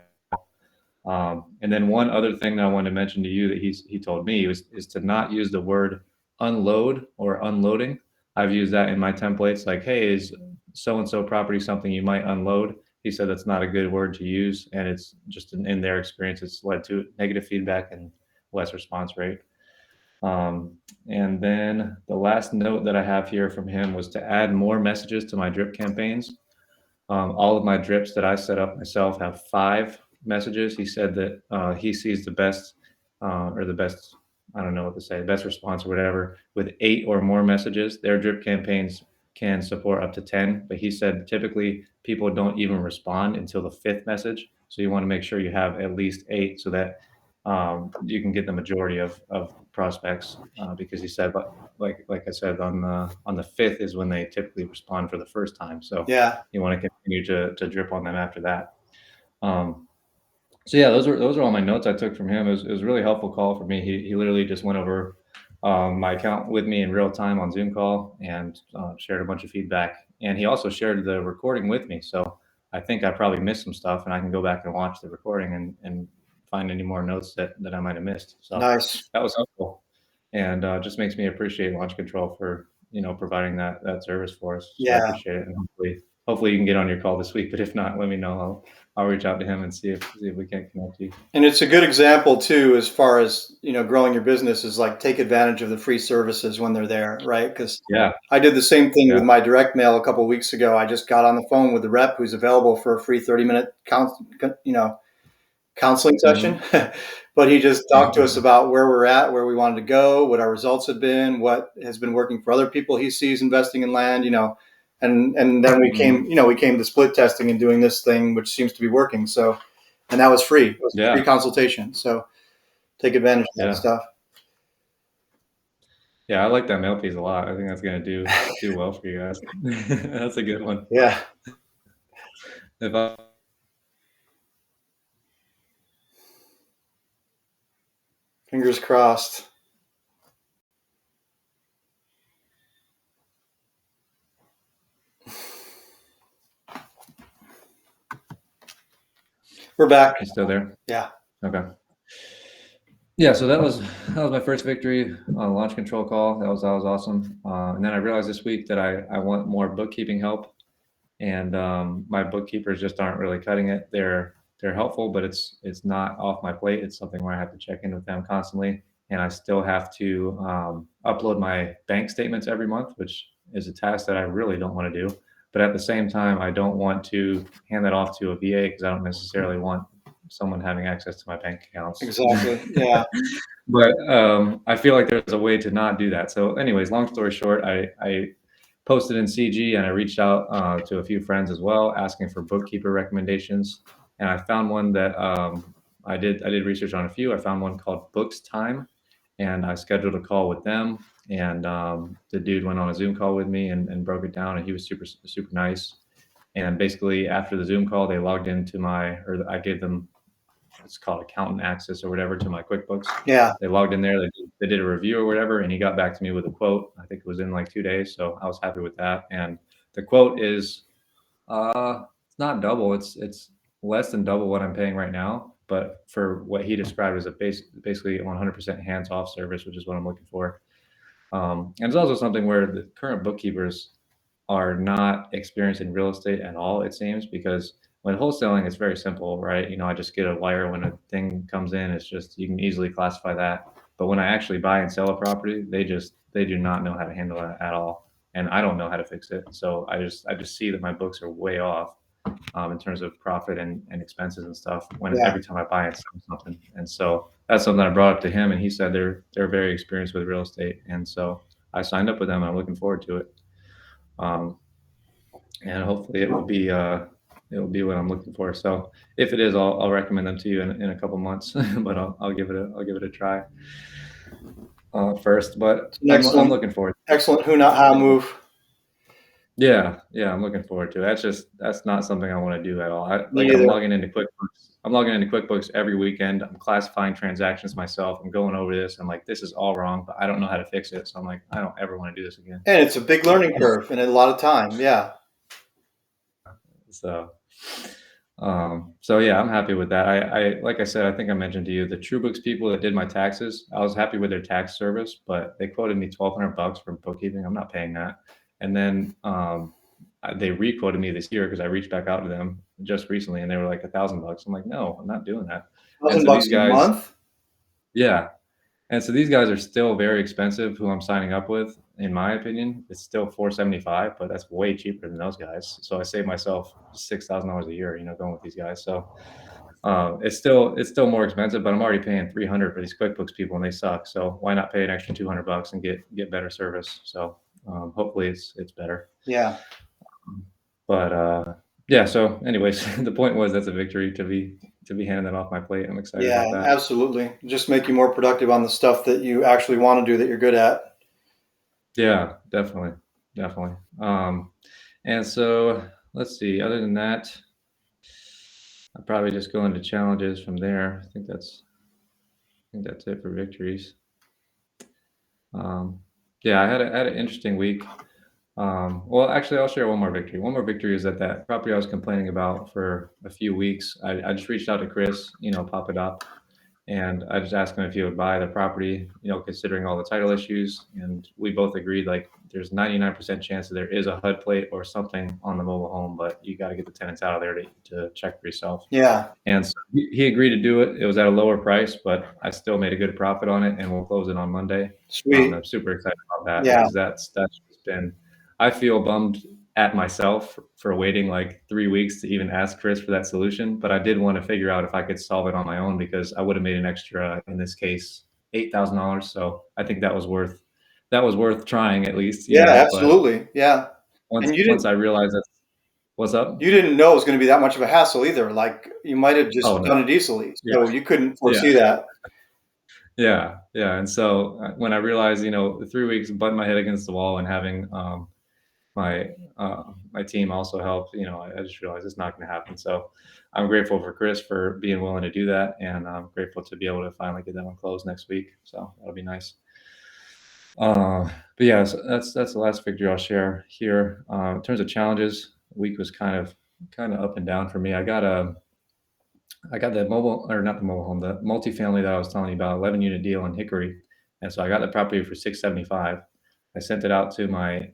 And then one other thing that I wanted to mention to you that he told me is to not use the word unload or unloading. I've used that in my templates, like, hey, is so and so property something you might unload? He said that's not a good word to use, and it's just in their experience, it's led to negative feedback and less response rate. Um, and then the last note that I have here from him was to add more messages to my drip campaigns. All of my drips that I set up myself have 5 messages. He said that he sees the best or the best, I don't know what to say, best response or whatever with 8 or more messages. Their drip campaigns can support up to 10, but he said typically people don't even respond until the 5th message. So you want to make sure you have at least 8 so that you can get the majority of prospects because he said, but like I said, on the 5th is when they typically respond for the first time. So Yeah, you want to continue to drip on them after that. Um, so yeah, those are all my notes I took from him. It was a really helpful call for me. He literally just went over my account with me in real time on Zoom call and shared a bunch of feedback. And he also shared the recording with me. So I think I probably missed some stuff, and I can go back and watch the recording and find any more notes that I might have missed. So nice. that was helpful, and just makes me appreciate Launch Control for providing that service for us. So I Yeah. appreciate it, and hopefully you can get on your call this week. But if not, let me know. I'll reach out to him and see if we can connect you. And it's a good example too, as far as growing your business is like take advantage of the free services when they're there, right? Because Yeah, I did the same thing yeah. with my direct mail a couple of weeks ago. I just got on the phone with the rep who's available for a free 30-minute counseling session. Mhm. But he just talked to us Mhm. about where we're at, where we wanted to go, what our results had been, what has been working for other people he sees investing in land, and then Mhm. we came to split testing and doing this thing, which seems to be working. So, and that was free. It was a Yeah, free consultation. So take advantage of that yeah, stuff. yeah. I like that mail piece a lot. I think that's gonna do well for you guys. That's a good one. Yeah. If I Fingers crossed. We're back. You still there? Yeah. Okay. Yeah, so that was my first victory on a launch control call. That was awesome. And then I realized this week that I want more bookkeeping help, and my bookkeepers just aren't really cutting it. They're helpful, but it's not off my plate. It's something where I have to check in with them constantly, and I still have to upload my bank statements every month, which is a task that I really don't want to do. But at the same time, I don't want to hand that off to a VA because I don't necessarily want someone having access to my bank accounts. Exactly. Yeah. But I feel like there's a way to not do that. So, anyways, long story short, I posted in CG and I reached out to a few friends as well, asking for bookkeeper recommendations. And I found one that I did research on a few. I found one called Books Time, and I scheduled a call with them. And the dude went on a Zoom call with me and broke it down, and he was super super nice. And basically, after the Zoom call, they logged into or I gave them, it's called accountant access or whatever, to my QuickBooks. Yeah. They logged in there, they did a review or whatever, and he got back to me with a quote. I think it was in like 2 days, so I was happy with that. And the quote is, it's not double, it's less than double what I'm paying right now, but for what he described as a basically 100% hands-off service, which is what I'm looking for. And it's also something where the current bookkeepers are not experienced in real estate at all, it seems, because when wholesaling, it's very simple, right? I just get a wire when a thing comes in. It's just, you can easily classify that. But when I actually buy and sell a property, they do not know how to handle it at all, and I don't know how to fix it. So I just see that my books are way off in terms of profit and expenses and stuff when Yeah. every time I buy and sell something. And so that's something I brought up to him, and he said they're very experienced with real estate, and so I signed up with them. And I'm looking forward to it, um, and hopefully it will be what I'm looking for. So if it is, I'll recommend them to you in a couple months, but I'll give it a try first. But It's an I'm excellent, looking forward to it. excellent who not how move. Yeah, I'm looking forward to it. That's not something I want to do at all. Me either. I'm logging into QuickBooks every weekend. I'm classifying transactions myself. I'm going over this. I'm like, this is all wrong, but I don't know how to fix it. So I'm like, I don't ever want to do this again. And it's a big learning curve and a lot of time. Yeah. So, so yeah, I'm happy with that. Like I said, I think I mentioned to you, the TrueBooks people that did my taxes, I was happy with their tax service, but they quoted me $1,200 for bookkeeping. I'm not paying that. And then, they re-quoted me this year because I reached back out to them just recently, and they were like $1,000. I'm like, no, I'm not doing that. And Thousand so these bucks a guys, month. yeah, and so these guys are still very expensive. Who I'm signing up with, in my opinion, it's still $475, but that's way cheaper than those guys. So I save myself $6,000 a year, going with these guys. So it's still more expensive, but I'm already paying 300 for these QuickBooks people, and they suck. So why not pay an extra $200 and get better service? So hopefully it's better. Yeah. But yeah. So, anyways, the point was that's a victory to be handing that off my plate. I'm excited Yeah, about that. absolutely. Just make you more productive on the stuff that you actually want to do that you're good at. Yeah, definitely, definitely. And so let's see. Other than that, I'll probably just go into challenges from there. I think that's it for victories. Um, yeah, I had an interesting week. Well, actually, I'll share one more victory. One more victory is that property I was complaining about for a few weeks. I just reached out to Chris, Pop It Up, and I just asked him if he would buy the property, considering all the title issues. And we both agreed like there's 99% chance that there is a HUD plate or something on the mobile home, but you got to get the tenants out of there to check for yourself. Yeah. And so he agreed to do it. It was at a lower price, but I still made a good profit on it, and we'll close it on Monday. Sweet. I'm super excited about that Yeah. because that's just been. I feel bummed at myself for waiting like 3 weeks to even ask Chris for that solution, but I did want to figure out if I could solve it on my own because I would have made an extra, in this case, $8,000. So I think that was worth trying at least, Yeah, But absolutely. Yeah. And once I realized that, what's up? you didn't know it was going to be that much of a hassle either. Like you might have Oh just no, done it easily. yeah, So you couldn't yeah. foresee that. Yeah. And so when I realized, the 3 weeks butting my head against the wall and having my my team also help, I just realized it's not going to happen. So I'm grateful for Chris for being willing to do that, and I'm grateful to be able to finally get that one closed next week. So that'll be nice. But yeah, so that's the last victory I'll share here. In terms of challenges, the week was kind of up and down for me. I got the mobile, or not the mobile home, the multifamily that I was telling you about, 11-unit deal in Hickory, and so I got the property for 675. I sent it out to my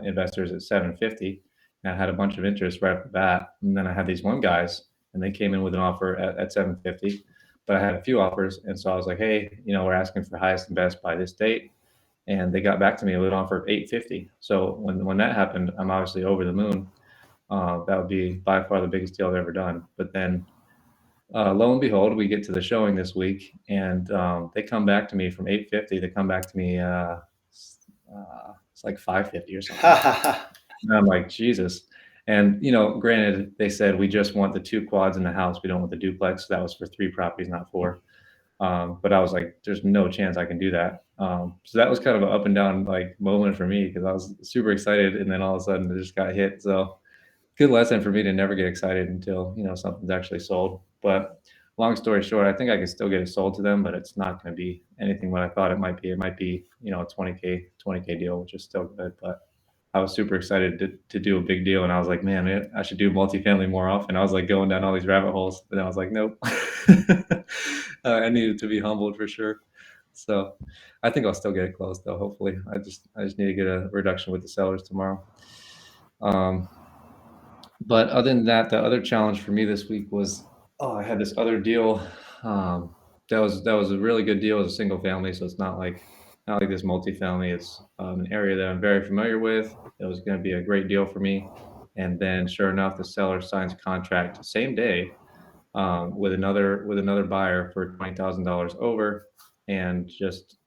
investors at 750, and I had a bunch of interest right off the bat. And then I had these one guys, and they came in with an offer at 750, but I had a few offers, and so I was like, hey, we're asking for highest and best by this date, and they got back to me with an offer of 850. So when that happened, I'm obviously over the moon. That would be by far the biggest deal I've ever done. But then lo and behold, we get to the showing this week, and they come back to me from 850. They come back to me, it's like 550 or something. And I'm like, Jesus. And granted, they said we just want the 2 quads in the house. We don't want the duplex. That was for 3 properties, not 4. But I was like, there's no chance I can do that. So that was kind of an up and down like moment for me because I was super excited, and then all of a sudden it just got hit. So good lesson for me to never get excited until something's actually sold. But long story short, I think I can still get it sold to them, but it's not going to be anything what I thought it might be. It might be a 20K deal, which is still good. But I was super excited to do a big deal, and I was like, man, I should do multifamily more often. I was like going down all these rabbit holes, but then I was like, nope. I needed to be humbled for sure. So I think I'll still get it closed though. Hopefully, I just need to get a reduction with the sellers tomorrow. But other than that, the other challenge for me this week was, I had this other deal. that was a really good deal as a single family. So it's not like this multifamily. It's an area that I'm very familiar with. It was going to be a great deal for me. And then, sure enough, the seller signs a contract same day with another buyer for $20,000 over, and just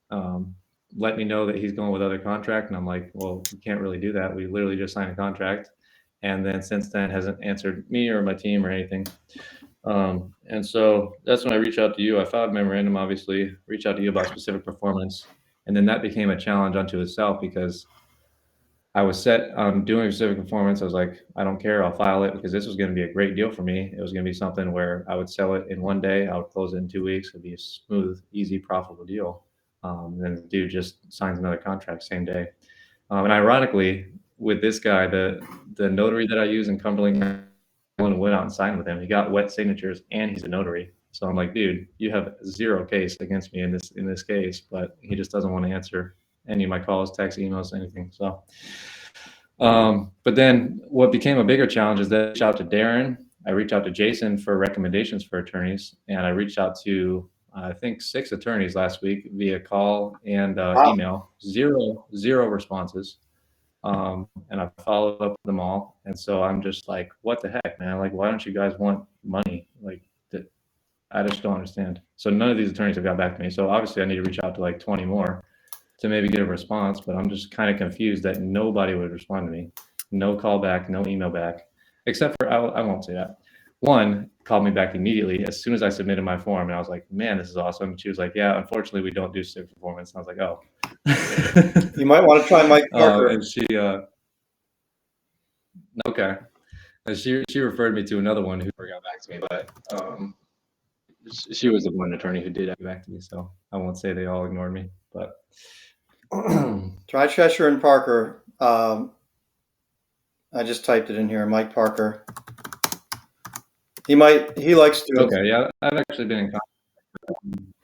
let me know that he's going with other contract. And I'm like, well, we can't really do that. We literally just signed a contract, and then since then hasn't answered me or my team or anything. And so that's when I reached out to you. I filed a memorandum, obviously, reach out to you about specific performance, and then that became a challenge unto itself because I was set on doing specific performance. I was like, I don't care. I'll file it because this was going to be a great deal for me. It was going to be something where I would sell it in one day. I would close it in 2 weeks. It'd be a smooth, easy, profitable deal. Then the dude just signs another contract same day. And ironically, with this guy, the notary that I use in Cumberland went out and signed with him. He got wet signatures and he's a notary. So I'm like, dude, you have zero case against me in this case, but he just doesn't want to answer any of my calls, texts, emails, anything. So, but then what became a bigger challenge is that I reached out to Darren. I reached out to Jason for recommendations for attorneys, and I reached out to I think 6 attorneys last week via call and Wow. email. Zero responses. And I followed up with them all. And so I'm just like, what the heck, man? Like, why don't you guys want money? Like, I just don't understand. So none of these attorneys have got back to me. So obviously I need to reach out to like 20 more to maybe get a response, but I'm just kind of confused that nobody would respond to me. No call back, no email back, except for, I won't say that. One called me back immediately as soon as I submitted my form, and I was like, man, this is awesome. She was like, yeah, unfortunately, we don't do civic performance. And I was like, oh. You might want to try Mike Parker. And she, okay. And she referred me to another one who never got back to me, but she was the one attorney who did get back to me. So I won't say they all ignored me, but Try Cheshire and Parker. I just typed it in here, Mike Parker. He likes to. Okay, yeah, I've actually been in contact.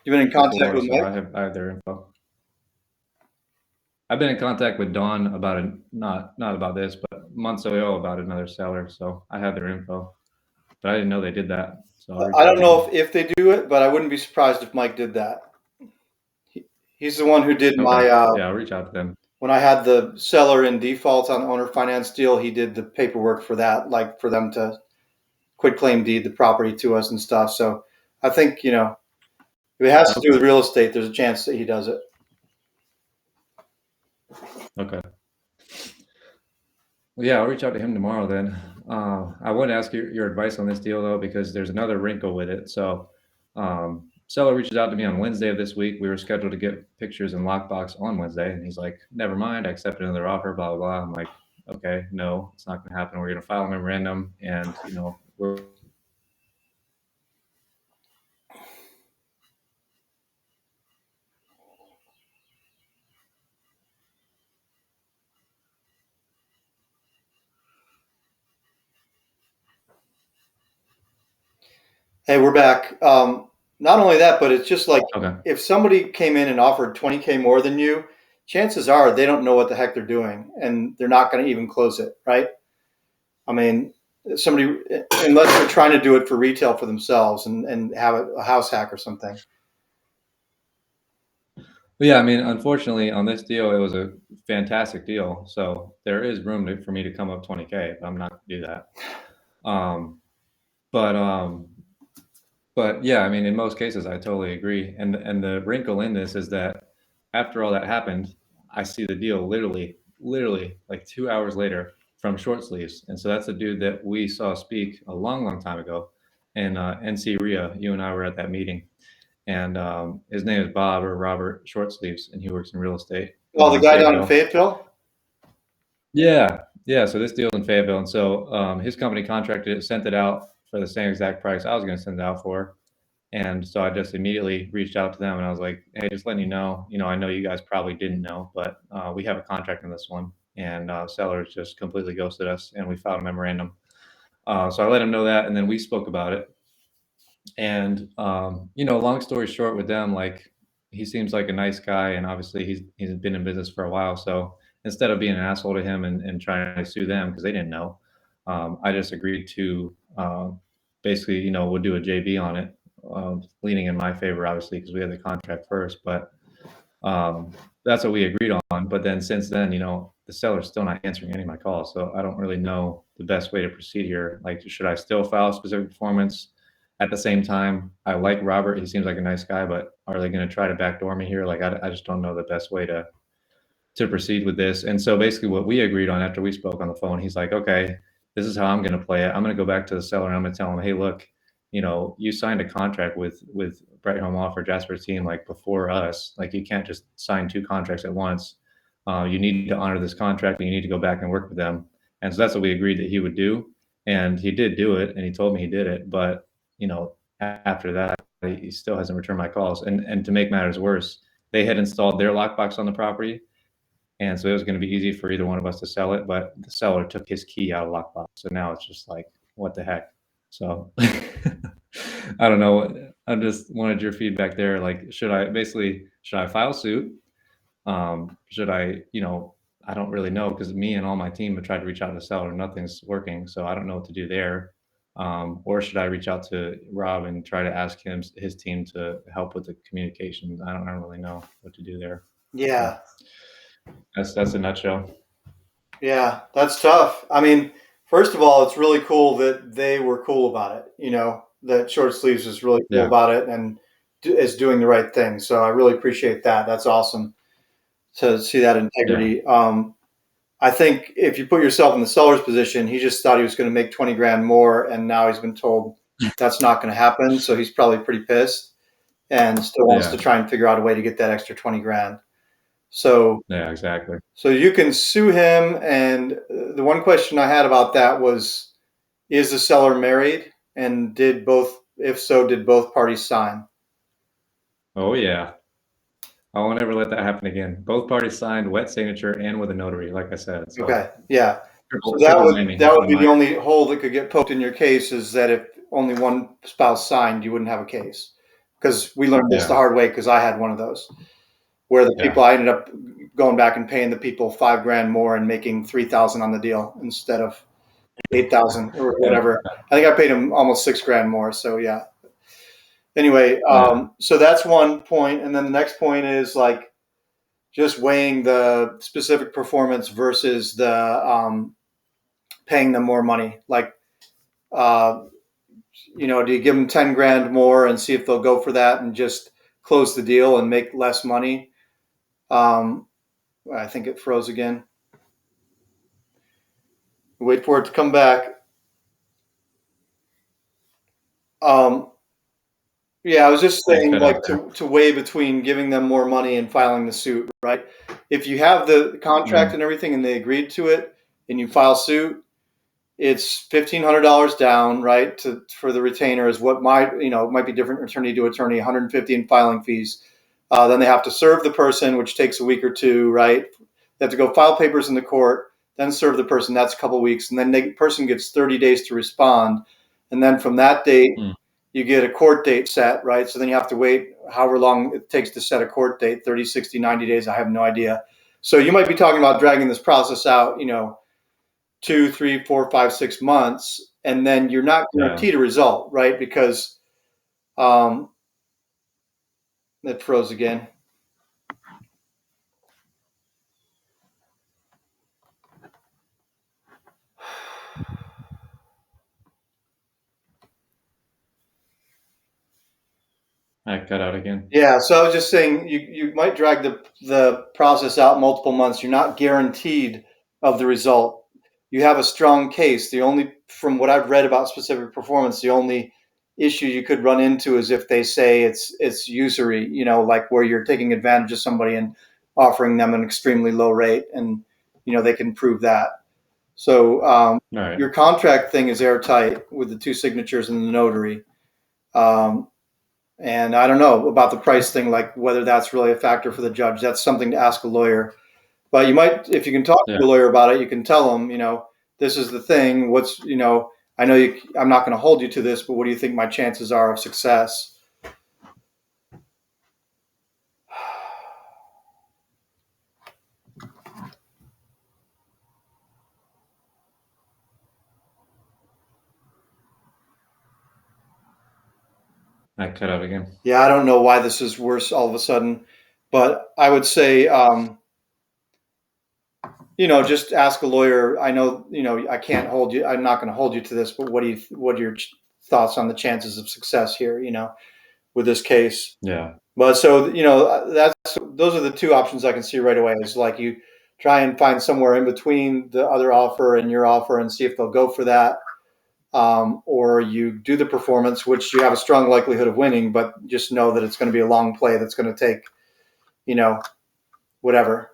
You've been in contact before, with so Mike? I have their info. I've been in contact with Dawn about it, not about this, but months ago about another seller. So I have their info, but I didn't know they did that. So I don't know if they do it, but I wouldn't be surprised if Mike did that. He's the one who did my. Yeah, I'll reach out to them. When I had the seller in default on owner finance deal, he did the paperwork for that, like for them to quit claim deed the property to us and stuff. So I think, if it has to do with real estate, there's a chance that he does it. Okay. Well, yeah, I'll reach out to him tomorrow then. I want to ask your advice on this deal though, because there's another wrinkle with it. So, seller reaches out to me on Wednesday of this week. We were scheduled to get pictures in lockbox on Wednesday, and he's like, "Never mind, I accepted another offer." Blah blah blah. I'm like, "Okay, no, it's not going to happen. We're going to file a memorandum, and we're." Hey, we're back. Not only that, but it's just like Okay. if somebody came in and offered 20K more than you, chances are they don't know what the heck they're doing, and they're not going to even close it, right? I mean, somebody, unless they're trying to do it for retail for themselves and have a house hack or something. But yeah, I mean, unfortunately, on this deal, it was a fantastic deal. So there is room for me to come up 20K, but I'm not going to do that. Um, but yeah, I mean, in most cases, I totally agree. And the wrinkle in this is that after all that happened, I see the deal literally like 2 hours later from Short Sleeves. And so that's a dude that we saw speak a long time ago in NC RIA. You and I were at that meeting. And his name is Bob or Robert Short Sleeves, and he works in real estate. Oh, the guy down in Fayetteville? Yeah. So this deal's in Fayetteville. And so his company contracted it, sent it out for the same exact price I was going to send it out for. And so I just immediately reached out to them and I was like, hey, just letting you know, I know you guys probably didn't know, but we have a contract on this one. And sellers just completely ghosted us, and we filed a memorandum. So I let him know that, and then we spoke about it. And long story short with them, like, he seems like a nice guy, and obviously he's been in business for a while. So instead of being an asshole to him and trying to sue them because they didn't know, I just agreed to basically, we'll do a JV on it, leaning in my favor, obviously, because we had the contract first. But that's what we agreed on. But then since then, the seller's still not answering any of my calls. So I don't really know the best way to proceed here. Like, should I still file specific performance? At the same time, I like Robert. He seems like a nice guy, but are they going to try to backdoor me here? Like, I just don't know the best way to proceed with this. And so basically what we agreed on after we spoke on the phone, he's like, okay, this is how I'm going to play it. I'm going to go back to the seller and I'm going to tell him, hey, look, you signed a contract with Bright Home Offer, Jasper's team, like before us. Like, you can't just sign two contracts at once. You need to honor this contract and you need to go back and work with them. And so that's what we agreed that he would do. And he did do it. And he told me he did it. But, after that, he still hasn't returned my calls. And to make matters worse, they had installed their lockbox on the property. And so it was going to be easy for either one of us to sell it, but the seller took his key out of lockbox. So now it's just like, what the heck? So I don't know. I just wanted your feedback there. Like, should I file suit? Should I don't really know, because me and all my team have tried to reach out to the seller. Nothing's working. So I don't know what to do there. Or should I reach out to Rob and try to ask his team to help with the communication? I don't really know what to do there. Yeah. So that's a nutshell. Yeah, that's tough. I mean, first of all, it's really cool that they were cool about it. That Short Sleeves is really cool Yeah. about it and is doing the right thing. So I really appreciate that. That's awesome to see that integrity. I think if you put yourself in the seller's position, he just thought he was going to make 20 grand more, and now he's been told that's not going to happen. So he's probably pretty pissed and still wants to try and figure out a way to get that extra 20 grand. So Yeah, exactly. So you can sue him. And the one question I had about that was, is the seller married? And if so, did both parties sign? Oh yeah. I won't ever let that happen again. Both parties signed, wet signature, and with a notary, like I said. So Okay. Yeah. So triple whammy that would on be the my only hole that could get poked in your case, is that if only one spouse signed, you wouldn't have a case. Because we learned this the hard way, because I had one of those where the people, I ended up going back and paying the people $5 grand more and making 3,000 on the deal instead of 8,000 or whatever. I think I paid him almost $6 grand more. So yeah. Anyway, so that's one point, and then the next point is like just weighing the specific performance versus the paying them more money. Like, do you give them 10 grand more and see if they'll go for that and just close the deal and make less money? I think it froze again. Wait for it to come back. Yeah, I was just saying, like, to weigh between giving them more money and filing the suit, right? If you have the contract and everything and they agreed to it and you file suit, it's $1,500 down, right? For the retainer is what might be different attorney to attorney, 150 in filing fees. Then they have to serve the person, which takes a week or two, right? They have to go file papers in the court, then serve the person. That's a couple of weeks, and then the person gets 30 days to respond, and then from that date, you get a court date set, right? So then you have to wait however long it takes to set a court date, 30, 60, 90 days. I have no idea. So you might be talking about dragging this process out, 2, 3, 4, 5, 6 months, and then you're not guaranteed a result, right? Because it froze again. I cut out again. Yeah, so I was just saying you might drag the process out multiple months. You're not guaranteed of the result. You have a strong case. From what I've read about specific performance, the only issue you could run into is if they say it's usury, like where you're taking advantage of somebody and offering them an extremely low rate, and they can prove that. So your contract thing is airtight with the 2 signatures and the notary. And I don't know about the price thing, like whether that's really a factor for the judge. That's something to ask a lawyer. But you might, if you can talk to a lawyer about it, you can tell them, this is the thing. I know I'm not going to hold you to this, but what do you think my chances are of success? I cut out again. Yeah, I don't know why this is worse all of a sudden, but I would say, just ask a lawyer. I know, I can't hold you. I'm not going to hold you to this, but what are your thoughts on the chances of success here? With this case. Yeah. But so, those are the two options I can see right away. Is like you try and find somewhere in between the other offer and your offer and see if they'll go for that. Or you do the performance, which you have a strong likelihood of winning, but just know that it's going to be a long play that's going to take, you know, whatever,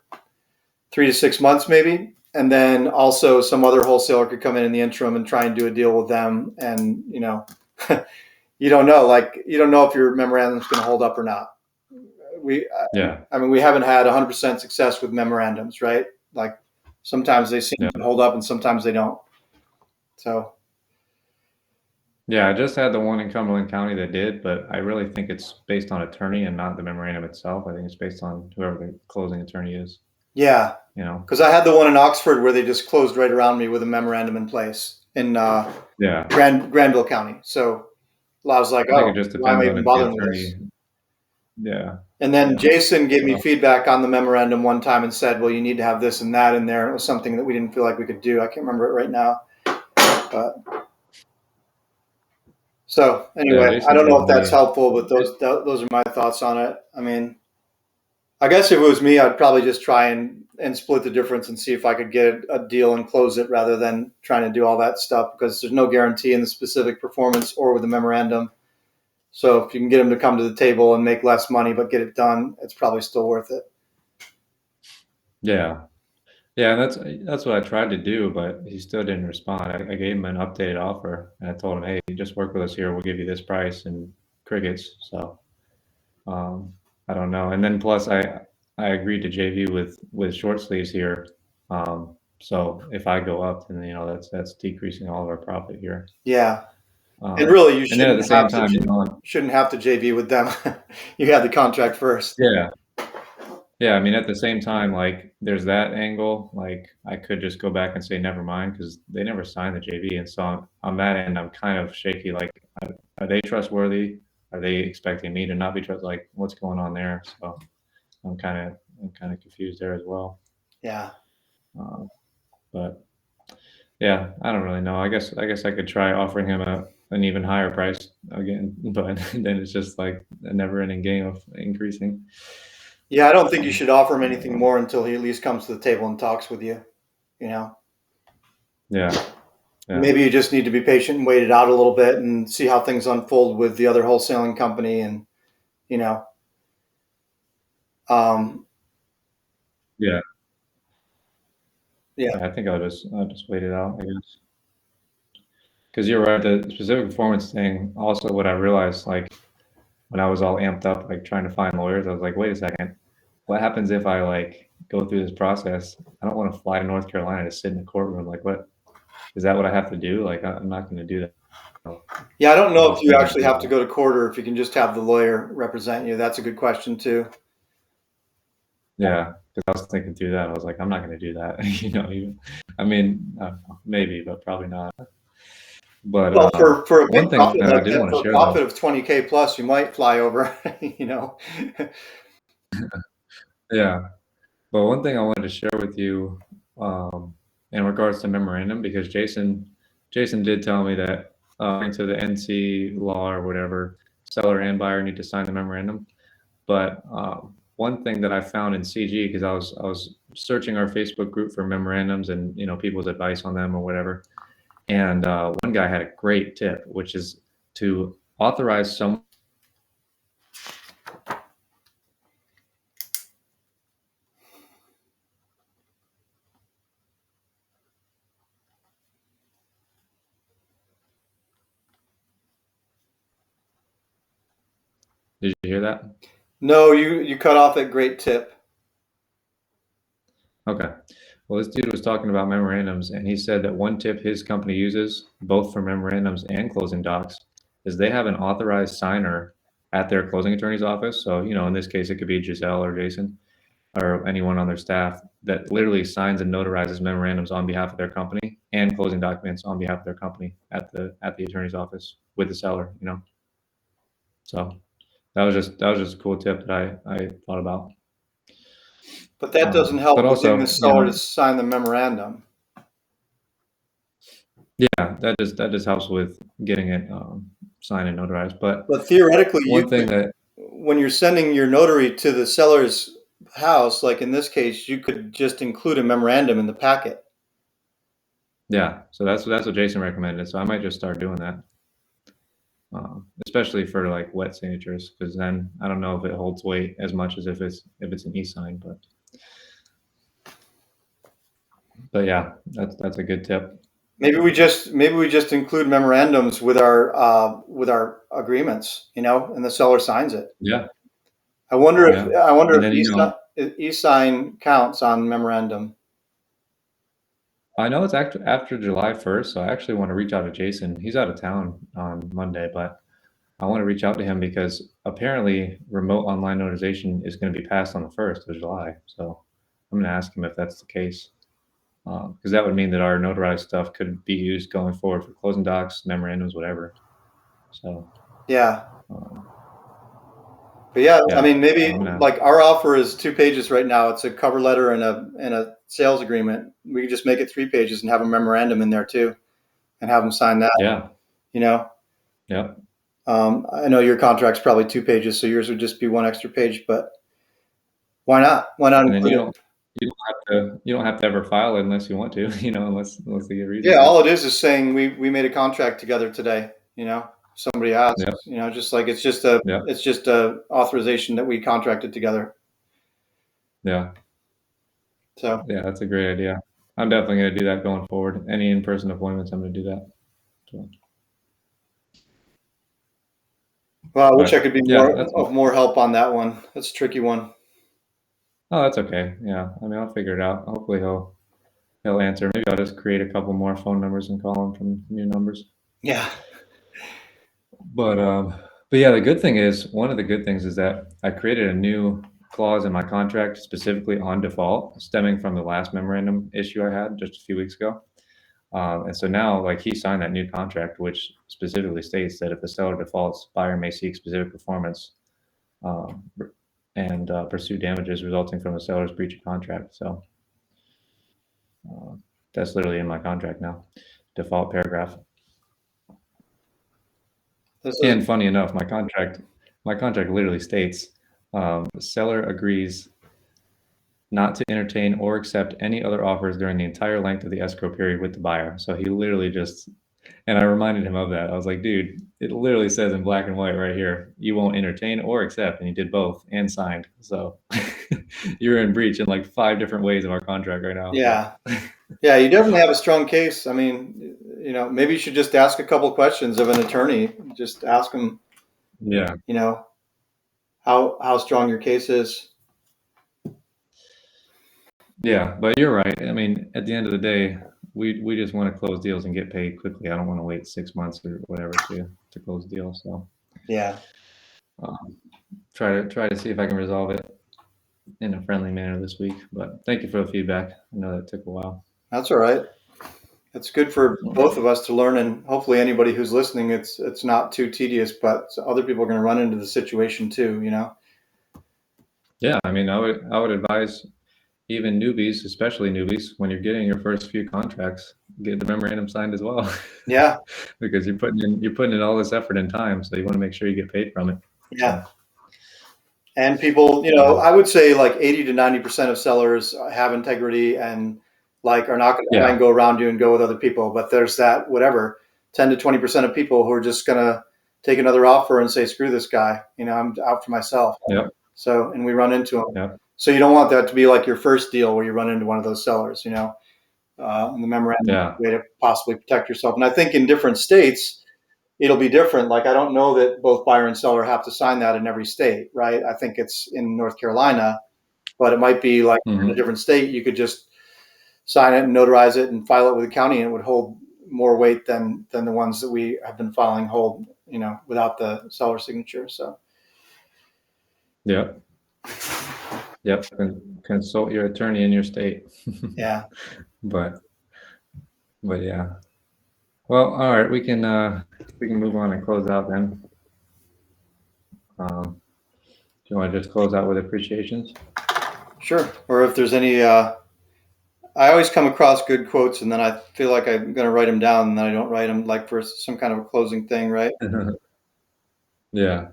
3 to 6 months maybe. And then also some other wholesaler could come in the interim and try and do a deal with them. And, you don't know, you don't know if your memorandum is going to hold up or not. Yeah. I mean, we haven't had 100% success with memorandums, right? Like sometimes they seem Yeah. to hold up and sometimes they don't. So, Yeah, I just had the one in Cumberland County that did, but I really think it's based on attorney and not the memorandum itself. I think it's based on whoever the closing attorney is, yeah, you know? because I had the one in Oxford where they just closed right around me with a memorandum in place in Yeah. Granville County. So I was like, I think it oh, just why am I depends on even if the bothering with this? attorney. Yeah. And then Yeah. Jason gave me So, feedback on the memorandum one time and said, well, you need to have this and that in there. It was something that we didn't feel like we could do. I can't remember it right now. But so yeah, anyway, I Jason don't know told if that's me. helpful, but those are my thoughts on it. I mean, I guess if it was me, I'd probably just try and split the difference and see if I could get a deal and close it rather than trying to do all that stuff because there's no guarantee in the specific performance or with the memorandum. So if you can get them to come to the table and make less money but get it done, it's probably still worth it. Yeah. Yeah, and that's what I tried to do, but he still didn't respond. I gave him an updated offer, and I told him, "Hey, just work with us here. We'll give you this price," and crickets. So um, I don't know. And then plus, I agreed to JV with short sleeves here. So if I go up, then that's decreasing all of our profit here. Yeah, and Um, really, you and then at the same time, shouldn't have to JV with them. You had the contract first. yeah, yeah. I mean, at the same time, like there's that angle. Like I could just go back and say never mind because they never signed the JV, and so on that end, I'm kind of shaky. Like, are they trustworthy? Are they expecting me to not be trust? Like, what's going on there? So I'm kind of confused there as well. Yeah. Uh, but yeah, I don't really know. I guess I could try offering him an even higher price again, but then it's just like a never-ending game of increasing. Yeah, I don't think you Um, should offer him anything uh, more until he at least comes to the table and talks with you. You know, yeah, yeah, maybe you just need to be patient and wait it out a little bit and see how things unfold with the other wholesaling company. And, you know, um, yeah, yeah, yeah. I think I'll just wait it out, I guess. Because you're right, the specific performance thing. Also, what I realized, like when I was all amped up, like trying to find lawyers, I was like, wait a second, what happens if I like go through this process? I don't want to fly to North Carolina to sit in a courtroom. Like, what is that? What I have to do? Like, I'm not going to do that. So yeah. I don't I know if was you thinking actually through have to that. go to court or if you can just have the lawyer represent you. That's a good question too. Yeah, because I was thinking through that. I was like, I'm not going to do that. I mean, maybe, but probably not. But Well, for a big one thing profit that I like did that, want to for a share though, profit of 20K plus, you might fly over. You know. yeah, but one thing I wanted to share with you in regards to memorandum, because Jason did tell me that according to the NC law or whatever, seller and buyer need to sign the memorandum. But one thing that I found in CG, because I was searching our Facebook group for memorandums and people's advice on them or whatever, and one guy had a great tip, which is to authorize someone. Did you hear that? No, you cut off that great tip. Okay. Well, this dude was talking about memorandums, and he said that one tip his company uses, both for memorandums and closing docs, is they have an authorized signer at their closing attorney's office. So, in this case, it could be Giselle or Jason or anyone on their staff that literally signs and notarizes memorandums on behalf of their company and closing documents on behalf of their company at the attorney's office with the seller. So that was just a cool tip that I thought about. But that doesn't help But with getting the also, seller to sign the memorandum. yeah, that just helps with getting it signed and notarized. But But theoretically, you one thing could, that, when you're sending your notary to the seller's house, like in this case, you could just include a memorandum in the packet. yeah, so that's what Jason recommended. So I might just start doing that, especially for like wet signatures, because then I don't know if it holds weight as much as if it's an e-sign. But yeah, that's a good tip. Maybe we just include memorandums with our agreements, and the seller signs it. Yeah, I wonder if yeah, I wonder and if then e-sign counts on memorandum. I know it's after July 1st, so I actually want to reach out to Jason. He's out of town on Monday, but I want to reach out to him because apparently remote online notarization is going to be passed on the 1st of July. So I'm going to ask him if that's the case, because that would mean that our notarized stuff could be used going forward for closing docs, memorandums, whatever. So Yeah. um, But yeah, I yeah, mean, so maybe I'm gonna like our offer is 2 pages right now. It's a cover letter and a sales agreement. We could just make it 3 pages and have a memorandum in there too, and have them sign that. yeah, You know, yeah, I know your contract's probably 2 pages, so yours would just be one extra page. But why not? Why not and then include it? you don't have to ever file it unless you want to, unless they give a reason Yeah, to. all it is saying we made a contract together today. Somebody asks. Yep, Just like yep, it's just a authorization that we contracted together. yeah. So Yeah, that's a great idea. I'm definitely going to do that going forward. Any in-person appointments, I'm going to do that. So, well, I wish I but could be yeah, that's more help on that one. That's a tricky one. oh, that's okay. Yeah, I mean, I'll figure it out. Hopefully, he'll answer. Maybe I'll just create a couple more phone numbers and call him from new numbers. Yeah. But but yeah, the good thing is one of the good things is that I created a new clause in my contract specifically on default, stemming from the last memorandum issue I had just a few weeks ago. And so now, like he signed that new contract, which specifically states that if the seller defaults, buyer may seek specific performance um, and pursue damages resulting from the seller's breach of contract. So uh, that's literally in my contract now, default paragraph. This is And funny enough, my contract literally states the seller agrees not to entertain or accept any other offers during the entire length of the escrow period with the buyer. So he literally just, and I reminded him of that. I was like, dude, it literally says in black and white right here, you won't entertain or accept. And you did both and signed. So you're in breach in like 5 different ways of our contract right now. So yeah. Yeah, you definitely have a strong case. I mean, maybe you should just ask a couple questions of an attorney. Just ask them, yeah. you know, how strong your case is. Yeah. But you're right. I mean, at the end of the day, we just want to close deals and get paid quickly. I don't want to wait 6 months or whatever to close deals. So Yeah, um, try to see if I can resolve it in a friendly manner this week. But thank you for the feedback. I know that took a while. that's all right. It's good for both of us to learn, and hopefully anybody who's listening, it's not too tedious. But other people are going to run into the situation too. Yeah, I mean, I would advise even newbies, especially newbies, when you're getting your first few contracts, get the memorandum signed as well, Yeah, because you're putting in all this effort and time, so you want to make sure you get paid from it. yeah. So And people, yeah, I would say like 80 to 90% of sellers have integrity and like are not going to try and yeah, go around you and go with other people. But there's that whatever 10 to 20% of people who are just going to take another offer and say, screw this guy. I'm out for myself. yep, So, and we run into them. yep, So you don't want that to be like your first deal where you run into one of those sellers, and the memorandum is yeah, a way to possibly protect yourself. And I think in different states, it'll be different. Like, I don't know that both buyer and seller have to sign that in every state, right? I think it's in North Carolina, but it might be like in a hmm different state, you could just sign it and notarize it and file it with the county, and it would hold more weight than the ones that we have been filing hold, without the seller signature. So, yep, yep. Consult your attorney in your state. yeah. but but yeah. Well, all right, we can move on and close out then. Do you want to just close out with appreciations? Sure. Or if there's any, I always come across good quotes, and then I feel like I'm going to write them down, and then I don't write them, like for some kind of a closing thing, right? Yeah.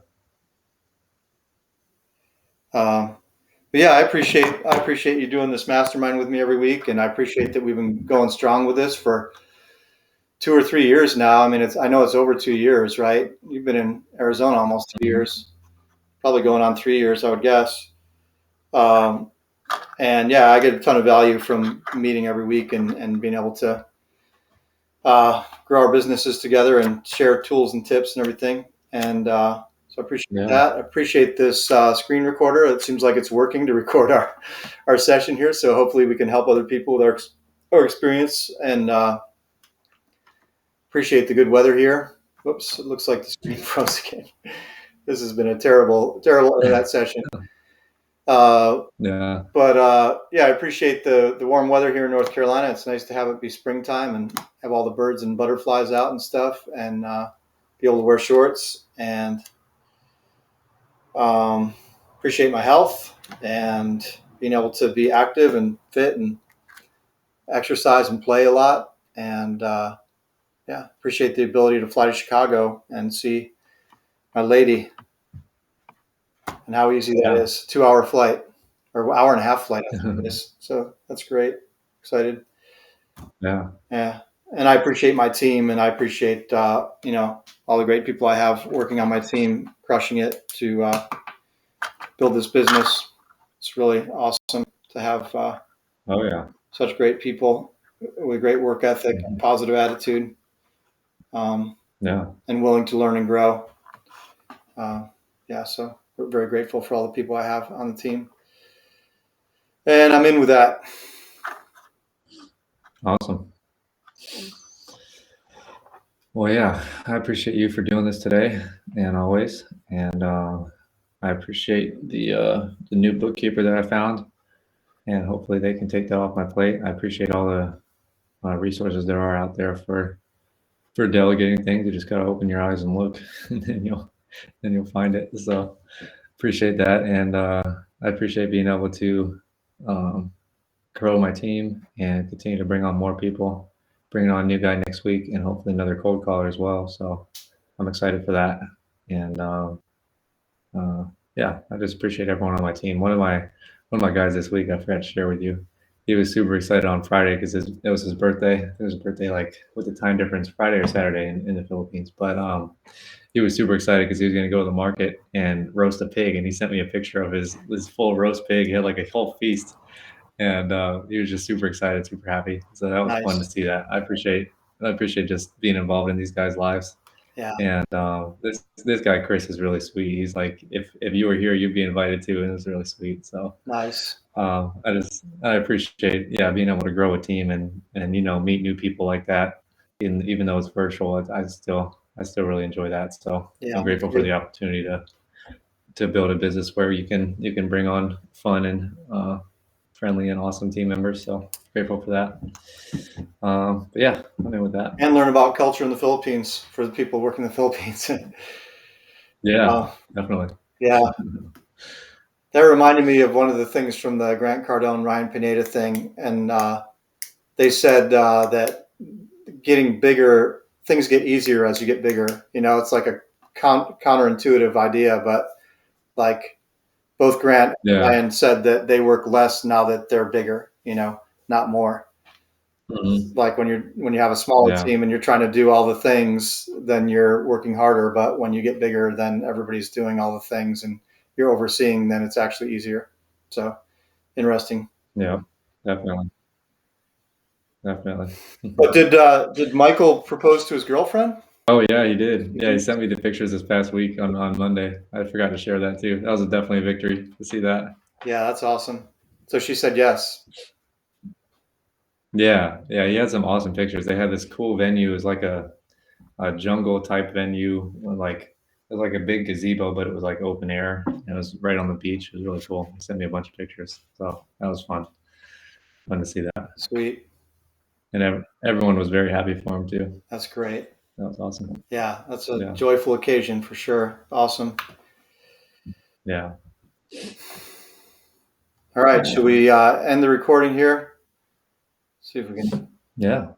But yeah, I appreciate you doing this mastermind with me every week, and I appreciate that we've been going strong with this for 2 or 3 years now. I mean, I know it's over 2 years, right? You've been in Arizona almost 2 years, probably going on 3 years, I would guess. Um, and yeah, I get a ton of value from meeting every week and being able to grow our businesses together and share tools and tips and everything. And so I appreciate Yeah. that. I appreciate this screen recorder. It seems like it's working to record our session here. So hopefully we can help other people with our experience, and appreciate the good weather here. Whoops, it looks like the screen froze again. This has been a terrible internet session. Yeah. But yeah, I appreciate the warm weather here in North Carolina. It's nice to have it be springtime and have all the birds and butterflies out and stuff, and be able to wear shorts, and appreciate my health and being able to be active and fit and exercise and play a lot. And yeah, appreciate the ability to fly to Chicago and see my lady, and how easy that Yeah. is. 2 hour flight, or hour and a half flight, I think it is. So that's great. Excited. Yeah. Yeah. And I appreciate my team, and I appreciate, all the great people I have working on my team, crushing it to build this business. It's really awesome to have Oh yeah. such great people with great work ethic, Mhm. positive attitude, Yeah. and willing to learn and grow. Yeah, so we're very grateful for all the people I have on the team. And I'm in with that. Awesome. Well, yeah, I appreciate you for doing this today and always. And I appreciate the new bookkeeper that I found, and hopefully they can take that off my plate. I appreciate all the resources there are out there for delegating things. You just gotta open your eyes and look, and then you'll find it. So appreciate that, and I appreciate being able to um, grow my team and continue to bring on more people. Bringing on a new guy next week, and hopefully another cold caller as well. So I'm excited for that, and uh, yeah, I just appreciate everyone on my team. One of my guys this week, I forgot to share with you. He was super excited on Friday because it was his birthday. It was his birthday, like with the time difference, Friday or Saturday in the Philippines. But he was super excited because he was going to go to the market and roast a pig, and he sent me a picture of his full roast pig. He had like a whole feast, and he was just super excited, super happy. So that was fun to Nice. see that. I appreciate just being involved in these guys' lives. Yeah, And this guy Chris is really sweet. He's like, if you were here, you'd be invited too, and it was really sweet. So nice. I appreciate, yeah, being able to grow a team and meet new people like that. Even though it's virtual, I still really enjoy that. So Yeah, I'm me grateful for too. the opportunity to build a business where you can bring on fun and friendly and awesome team members. So grateful for that. But yeah, I'm in with that. And learn about culture in the Philippines for the people working in the Philippines. Yeah, uh, definitely. yeah, that reminded me of one of the things from the Grant Cardone Ryan Pineda thing, and they said that getting bigger, things get easier as you get bigger. It's like a counterintuitive idea, but like both Grant and Yeah. Ryan said that they work less now that they're bigger. Not more. Mhm. Like when you have a smaller Yeah. team and you're trying to do all the things, then you're working harder. But when you get bigger, then everybody's doing all the things and you're overseeing. Then it's actually easier. So interesting. Yeah. Definitely. Definitely. But did Michael propose to his girlfriend? Oh yeah, he did. Yeah, he sent me the pictures this past week on Monday. I forgot to share that too. That was definitely a victory to see that. Yeah, that's awesome. So she said yes. Yeah, yeah, he had some awesome pictures. They had this cool venue. It was like a jungle type venue, like it was like a big gazebo, but it was like open air. And it was right on the beach. It was really cool. He sent me a bunch of pictures, so that was fun to see that. Sweet. And everyone was very happy for him too. That's great. That was awesome. Yeah, that's a Yeah. joyful occasion for sure. Awesome. Yeah. All right. Should we end the recording here? See if we can. Yeah.